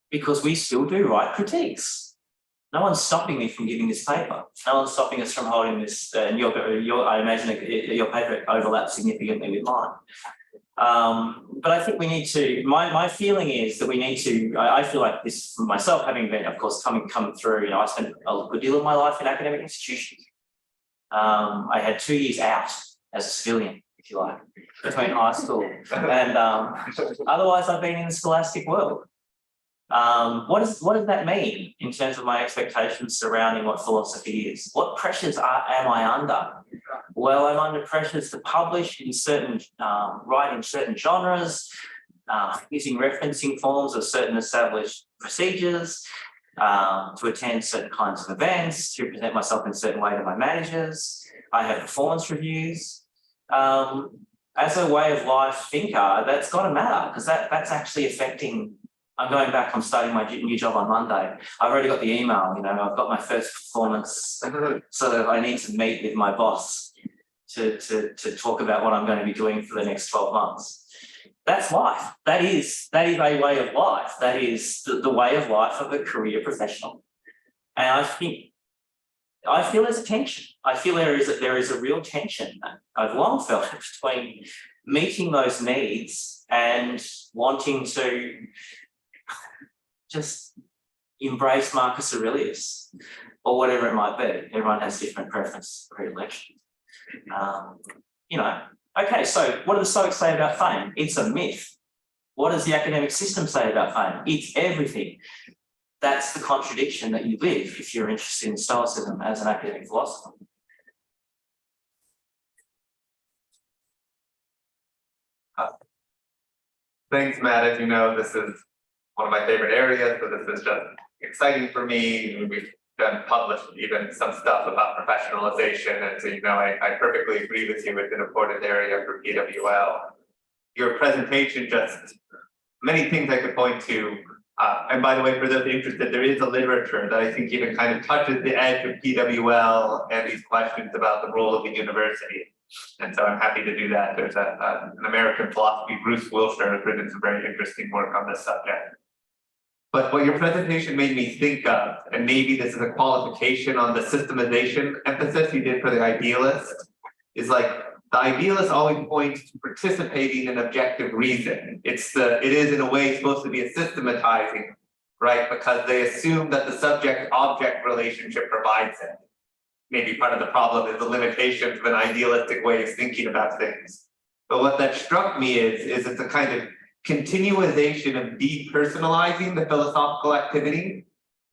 because we still do write critiques. No one's stopping me from giving this paper. No one's stopping us from holding this. And I imagine your paper overlaps significantly with mine. But I think we need to. My feeling is that we need to. I feel like this for myself, having been, of course, come through. I spent a good deal of my life in academic institutions. I had 2 years out as a civilian, if you like, between high school and otherwise I've been in the scholastic world. What does that mean in terms of my expectations surrounding what philosophy is? What pressures am I under? Well, I'm under pressures to publish in certain, write in certain genres, using referencing forms of certain established procedures, to attend certain kinds of events, to present myself in a certain way to my managers. I have performance reviews. As a way of life thinker, that's got to matter because that's actually affecting. I'm going back, I'm starting my new job on Monday. I've already got the email, I've got my first performance. Sort of, I need to meet with my boss to talk about what I'm going to be doing for the next 12 months. That's life. That is a way of life. That is the way of life of a career professional. And I feel there's a tension. I feel there is a real tension I've long felt between meeting those needs and wanting to just embrace Marcus Aurelius or whatever it might be. Everyone has different preference, predilections. Okay, so what do the Stoics say about fame? It's a myth. What does the academic system say about fame? It's everything. That's the contradiction that you live if you're interested in Stoicism as an academic philosopher. Thanks, Matt. As you know, this is one of my favorite areas, so this is just exciting for me. We've published even some stuff about professionalization, and so I perfectly agree with you. It's an important area for PWL. Your presentation, just many things I could point to. And by the way, for those interested, there is a literature that I think even kind of touches the edge of PWL and these questions about the role of the university. And so I'm happy to do that. There's an American philosophy, Bruce Wilshire, has written some very interesting work on this subject. But what your presentation made me think of, and maybe this is a qualification on the systemization emphasis you did for the idealist, is like the idealist always points to participating in objective reason. It is in a way supposed to be a systematizing, right? Because they assume that the subject-object relationship provides it. Maybe part of the problem is the limitations of an idealistic way of thinking about things. But what that struck me is it's a kind of continuization of depersonalizing the philosophical activity.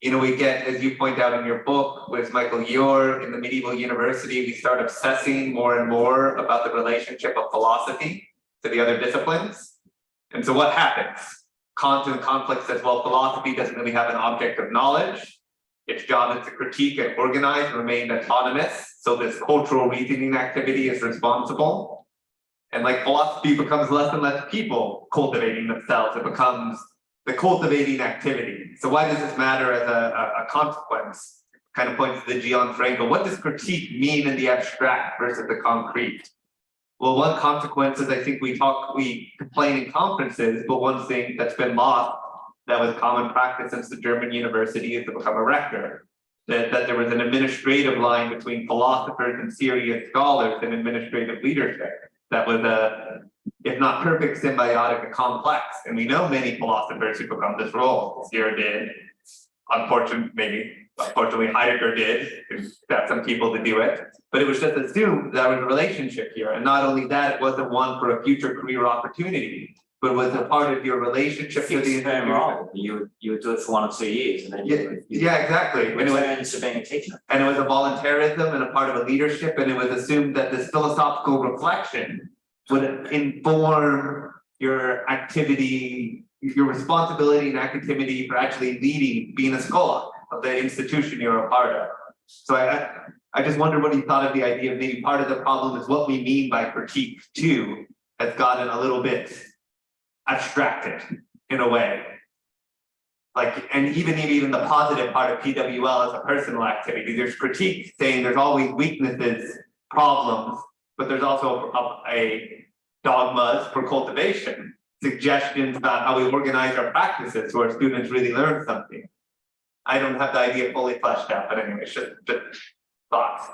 We get, as you point out in your book with Michael Ure in the medieval university, we start obsessing more and more about the relationship of philosophy to the other disciplines. And so what happens? Kant in Conflict says, well, philosophy doesn't really have an object of knowledge. Its job is to critique and organize and remain autonomous. So this cultural reasoning activity is responsible. And like philosophy becomes less and less people cultivating themselves. It becomes the cultivating activity. So why does this matter as a consequence? Kind of points to the Gianfranco. What does critique mean in the abstract versus the concrete? Well, one consequence is I think we complain in conferences, but one thing that's been lost that was common practice since the German university is to become a rector. That there was an administrative line between philosophers and serious scholars and administrative leadership. That was if not perfect, symbiotic and complex. And we know many philosophers who become this role. Zero did. Unfortunately, Heidegger did. Got some people to do it. But it was just assumed there was a relationship here. And not only that, it wasn't one for a future career opportunity, but it was a part of your relationship to the term role. You would do it for 1 or 2 years, and then exactly. And it was to being a teacher. And it was a voluntarism and a part of a leadership, and it was assumed that this philosophical reflection would inform your activity, your responsibility and activity for actually leading, being a scholar of the institution you're a part of. So I just wonder what you thought of the idea of maybe part of the problem is what we mean by critique too has gotten a little bit abstracted in a way. Like, and even the positive part of PWL as a personal activity, there's critique saying there's always weaknesses, problems, but there's also a dogmas for cultivation, suggestions about how we organize our practices so our students really learn something. I don't have the idea fully fleshed out, but anyway, just thoughts.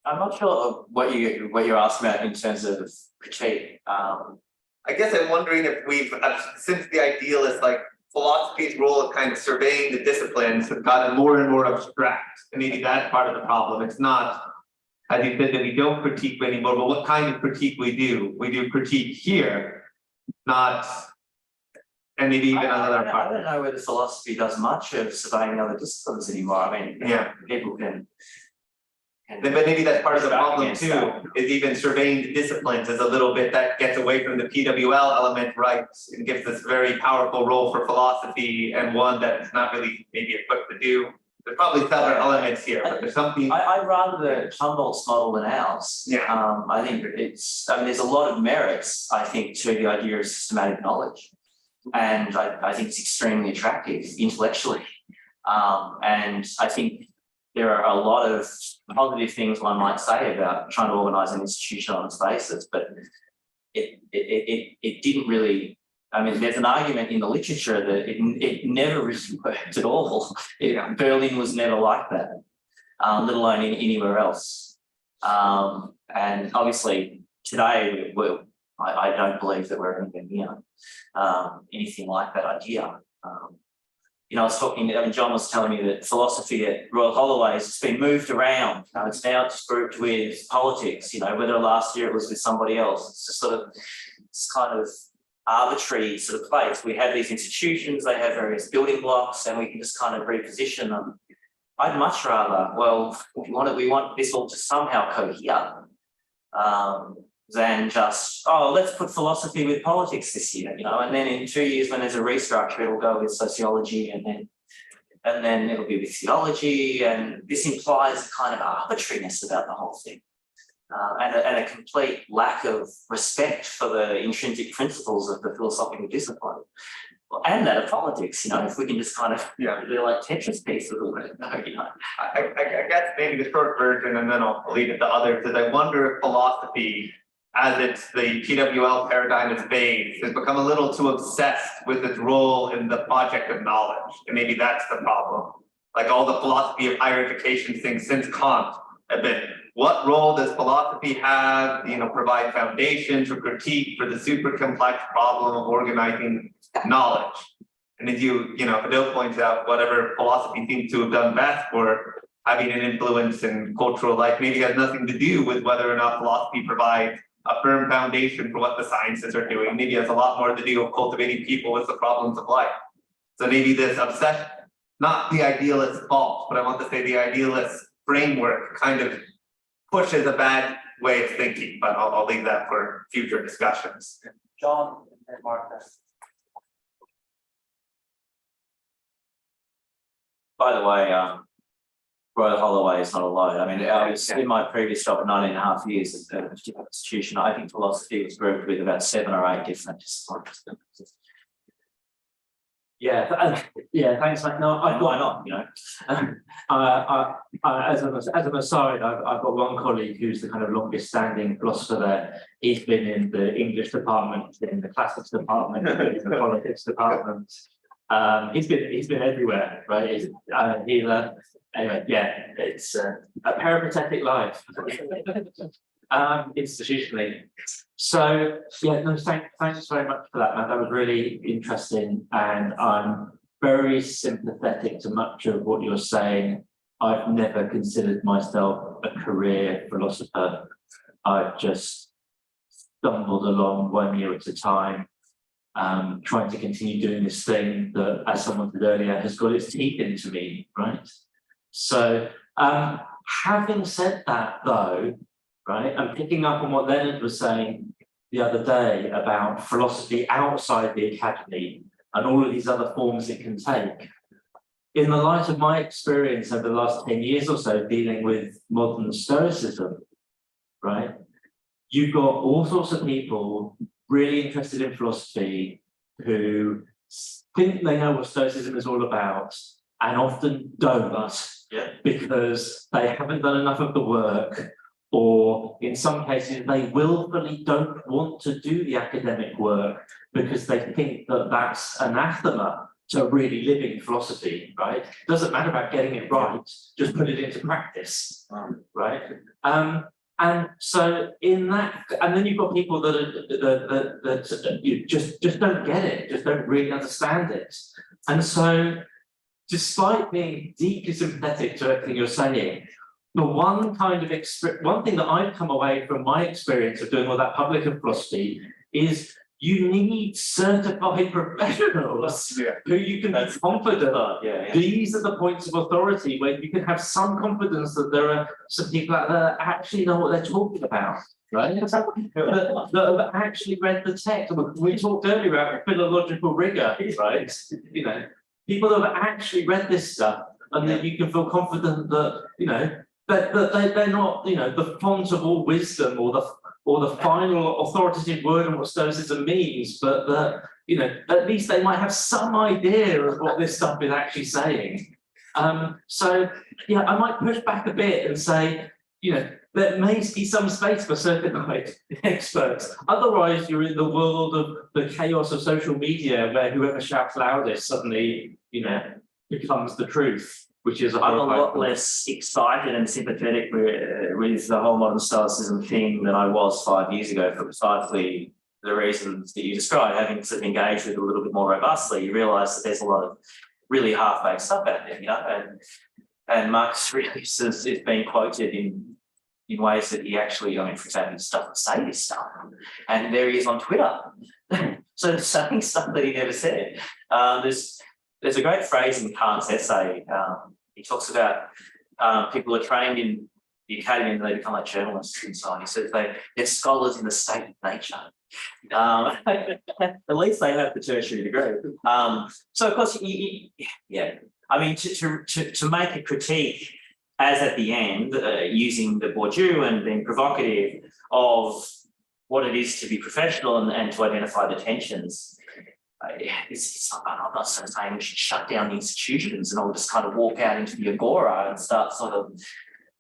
I'm not sure what you're asking about in terms of critique. I guess I'm wondering if we've, since the idealist, like philosophy's role of kind of surveying the disciplines has gotten more and more abstract, and maybe that's part of the problem. It's not, as you said, that we don't critique anymore, but what kind of critique we do? We do critique here, not, and maybe even another part. I don't know whether philosophy does much of surveying other disciplines anymore. I mean, yeah, people can Then, but maybe that's part of the Back problem against too, that. is even surveying the disciplines is a little bit that gets away from the PWL element, right? And gives this very powerful role for philosophy and one that's not really maybe equipped to do. There's probably several elements here, but there's something. I'd rather the Humboldt's model than ours. Yeah. I think there's a lot of merits, I think, to the idea of systematic knowledge. And I think it's extremely attractive intellectually. And I think there are a lot of positive things one might say about trying to organise an institution on its basis, but it didn't really. I mean, there's an argument in the literature that it never really worked at all. Berlin was never like that, let alone anywhere else. And obviously today, I don't believe that we're anywhere near anything like that idea. You know, I was talking, I mean, John was telling me that philosophy at Royal Holloway's has been moved around. It's now just grouped with politics, you know, whether last year it was with somebody else. It's just sort of, it's kind of arbitrary sort of place. We have these institutions, they have various building blocks, and we can just kind of reposition them. I'd much rather, well, we want this all to somehow cohere. Than just, oh, let's put philosophy with politics this year, you know, and then in 2 years when there's a restructure, it'll go with sociology, and then it'll be with theology, and this implies a kind of arbitrariness about the whole thing, and a complete lack of respect for the intrinsic principles of the philosophical discipline, and that of politics. You know, if we can just kind of do like Tetris piece a little bit, you know. I guess maybe the short version, and then I'll leave it to others, is I wonder if philosophy, as it's the PWL paradigm is based, has become a little too obsessed with its role in the project of knowledge. And maybe that's the problem. Like all the philosophy of higher education things since Kant have been, what role does philosophy have, you know, provide foundation to critique for the super complex problem of organizing knowledge? And as you know, Fidel points out, whatever philosophy seems to have done best for having an influence in cultural life maybe has nothing to do with whether or not philosophy provides a firm foundation for what the sciences are doing. Maybe it has a lot more to do with cultivating people with the problems of life. So maybe this obsession, not the idealist fault, but I want to say the idealist framework kind of pushes a bad way of thinking, but I'll leave that for future discussions. John and Marta. By the way, Royal Holloway is not alone. I mean, I was in my previous job, 19.5 years at a particular institution. I think philosophy was grouped with about 7 or 8 different disciplines. Yeah, thanks, mate. No, And why not? You know, as an aside, I've got one colleague who's the kind of longest standing philosopher there. He's been in the English department, in the classics department, in the politics department. He's been everywhere, right? Anyway, yeah, it's a peripatetic life, institutionally. So yeah, no, thanks very much for that, man. That was really interesting, and I'm very sympathetic to much of what you're saying. I've never considered myself a career philosopher. I've just stumbled along 1 year at a time, trying to continue doing this thing that, as someone said earlier, has got its teeth into me, right? So, having said that, though, right, I'm picking up on what Leonard was saying the other day about philosophy outside the academy and all of these other forms it can take. In the light of my experience over the last 10 years or so dealing with modern Stoicism, right, you've got all sorts of people really interested in philosophy who think they know what Stoicism is all about and often don't, because they haven't done enough of the work, or in some cases they willfully don't want to do the academic work because they think that that's anathema to really living philosophy, right? Doesn't matter about getting it right, just put it into practice, right? And so in that, and then you've got people that you just don't get it, just don't really understand it. And so, despite being deeply sympathetic to everything you're saying, the one thing that I've come away from my experience of doing all that public philosophy is you need certified professionals who you can be confident. Yeah. These are the points of authority where you can have some confidence that there are some people out there that actually know what they're talking about, right? that have actually read the text. We talked earlier about philological rigor, right? You know, people that have actually read this stuff, and that you can feel confident that, you know, that they're not, you know, the font of all wisdom or the final authoritative word on what Stoicism means, but that, you know, at least they might have some idea of what this stuff is actually saying. So yeah, I might push back a bit and say, you know, there may be some space for certified experts. Otherwise, you're in the world of the chaos of social media, where whoever shouts loudest suddenly, you know, becomes the truth. Which is I'm a lot less excited and sympathetic with the whole modern Stoicism thing than I was 5 years ago, for precisely the reasons that you described. Having sort of engaged with it a little bit more robustly, you realise that there's a lot of really half-baked stuff out there, you know, and Marx really is being quoted in ways that he actually, I mean, for example, he doesn't say this stuff, and there he is on Twitter, so saying stuff that he never said. There's a great phrase in Kant's essay. He talks about people are trained in the academy and they become like journalists and so on. He says they're scholars in the state of nature. At least they have the tertiary degree. So of course, yeah. I mean, to make a critique, as at the end, using the Bourdieu and being provocative of what it is to be professional and to identify the tensions. I'm not sort of saying we should shut down the institutions and all just kind of walk out into the agora and start sort of,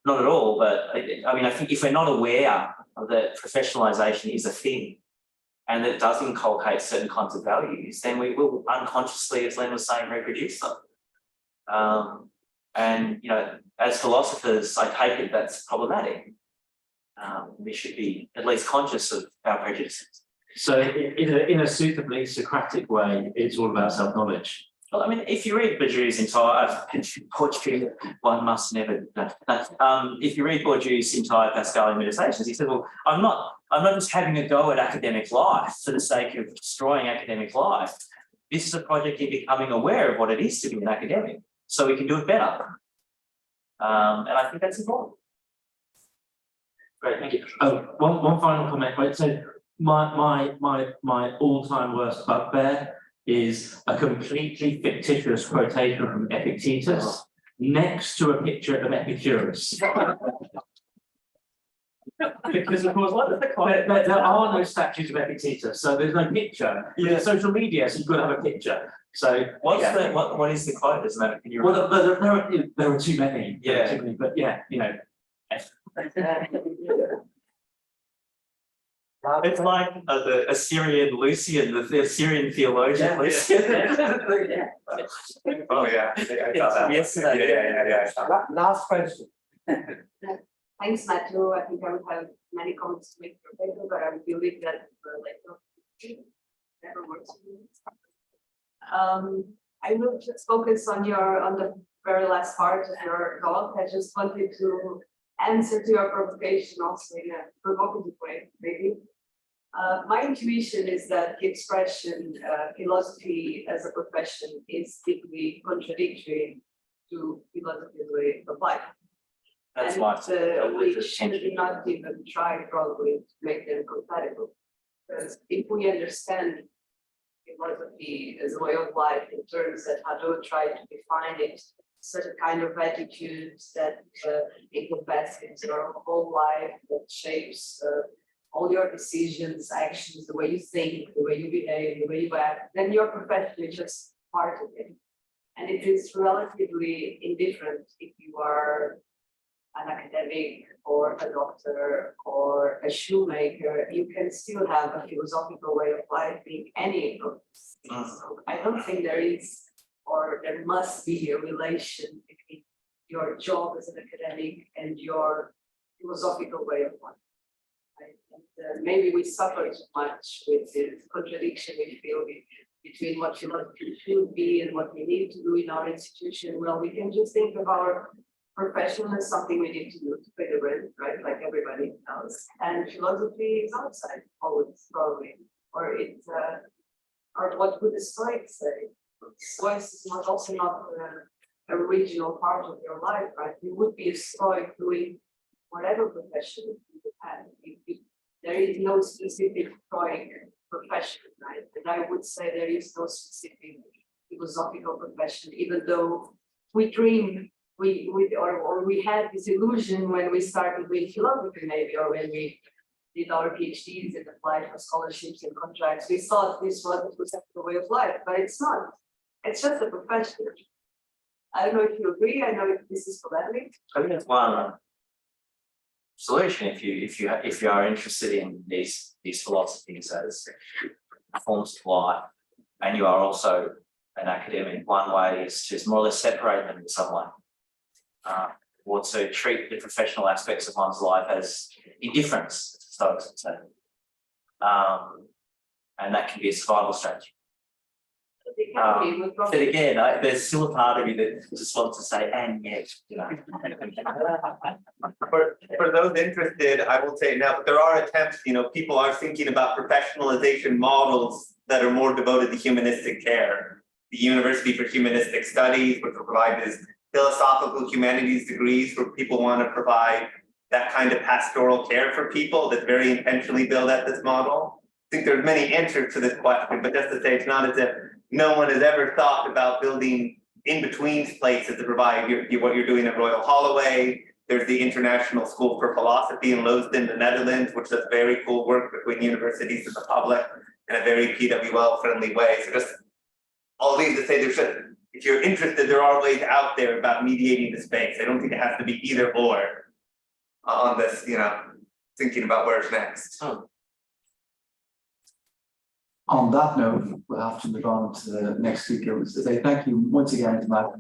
not at all, but I mean, I think if we're not aware that professionalisation is a thing and that it does inculcate certain kinds of values, then we will unconsciously, as Len was saying, reproduce them. And, you know, as philosophers, I take it that's problematic. We should be at least conscious of our prejudices. So in a suitably Socratic way, it's all about self-knowledge. Well, I mean, if you read Bourdieu's entire Bourdieu, one must never. If you read Bourdieu's entire Pascalian Meditations, he said, "Well, I'm not just having a go at academic life for the sake of destroying academic life. This is a project in becoming aware of what it is to be an academic, so we can do it better." And I think that's important. Great, thank you. Oh, one final comment. Right, so my all-time worst bugbear is a completely fictitious quotation from Epictetus next to a picture of Epicurus. Because of course, there are no statues of Epictetus, so there's no picture. Yeah, social media, so you've got to have a picture. So what is the quote? Doesn't matter. Can you well, there are too many. Yeah, too many, but yeah, you know. It's like the Assyrian Lucian, the Assyrian theologian Lucian. Oh yeah. Yesterday. Yeah. Last question. Thanks, Matthew. I think I would have many comments to make for paper, but I believe that never works for me. I will just focus on the very last part of your talk. I just wanted to answer to your provocation also in a provocative way, maybe. My intuition is that the expression philosophy as a profession is deeply contradictory to philosophy's way of life. That's and why we should not even try probably to make them compatible. Because if we understand philosophy as a way of life in terms that Hélder tried to define it, such a kind of attitude that encompasses your whole life, that shapes all your decisions, actions, the way you think, the way you behave, the way you act, then your profession is just part of it. And it is relatively indifferent if you are an academic or a doctor or a shoemaker. You can still have a philosophical way of life being any of these. So I don't think there is, or there must be, a relation between your job as an academic and your philosophical way of life. Right? And maybe we suffer too much with this contradiction we feel between what philosophy should be and what we need to do in our institution. Well, we can just think of our profession as something we need to do to pay the rent, right? Like everybody else. And philosophy is outside, always, probably. or it, or what would the Stoics say? Stoics is not also not a original part of your life, right? You would be a Stoic doing whatever profession you had. There is no specific Stoic profession, right? And I would say there is no specific philosophical profession, even though we dream, or we had this illusion when we started with philosophy, maybe, or when we did our PhDs and applied for scholarships and contracts. We thought this was a way of life, but it's not. It's just a profession. I don't know if you agree. I know if this is polemic. I think that's one solution if you are interested in these philosophies as forms of life, and you are also an academic. One way is to more or less separate them in some way, or to treat the professional aspects of one's life as indifference, as Stoics would say, and that can be a survival strategy. But again, there's still a part of me that just wants to say, and yet, you know. For those interested, I will say now there are attempts, people are thinking about professionalization models that are more devoted to humanistic care. The University for Humanistic Studies, which will provide these philosophical humanities degrees where people want to provide that kind of pastoral care for people that's very intentionally built at this model. I think there's many answers to this question, but just to say it's not as if no one has ever thought about building in-between places to provide what you're doing at Royal Holloway. There's the International School for Philosophy in Lisbon, the Netherlands, which does very cool work between universities and the public in a very PWL friendly way. So just all these to say if you're interested, there are ways out there about mediating the space. I don't think it has to be either or on this, thinking about where's next. On that note, we'll have to move on to the next speaker. To say thank you once again to Marta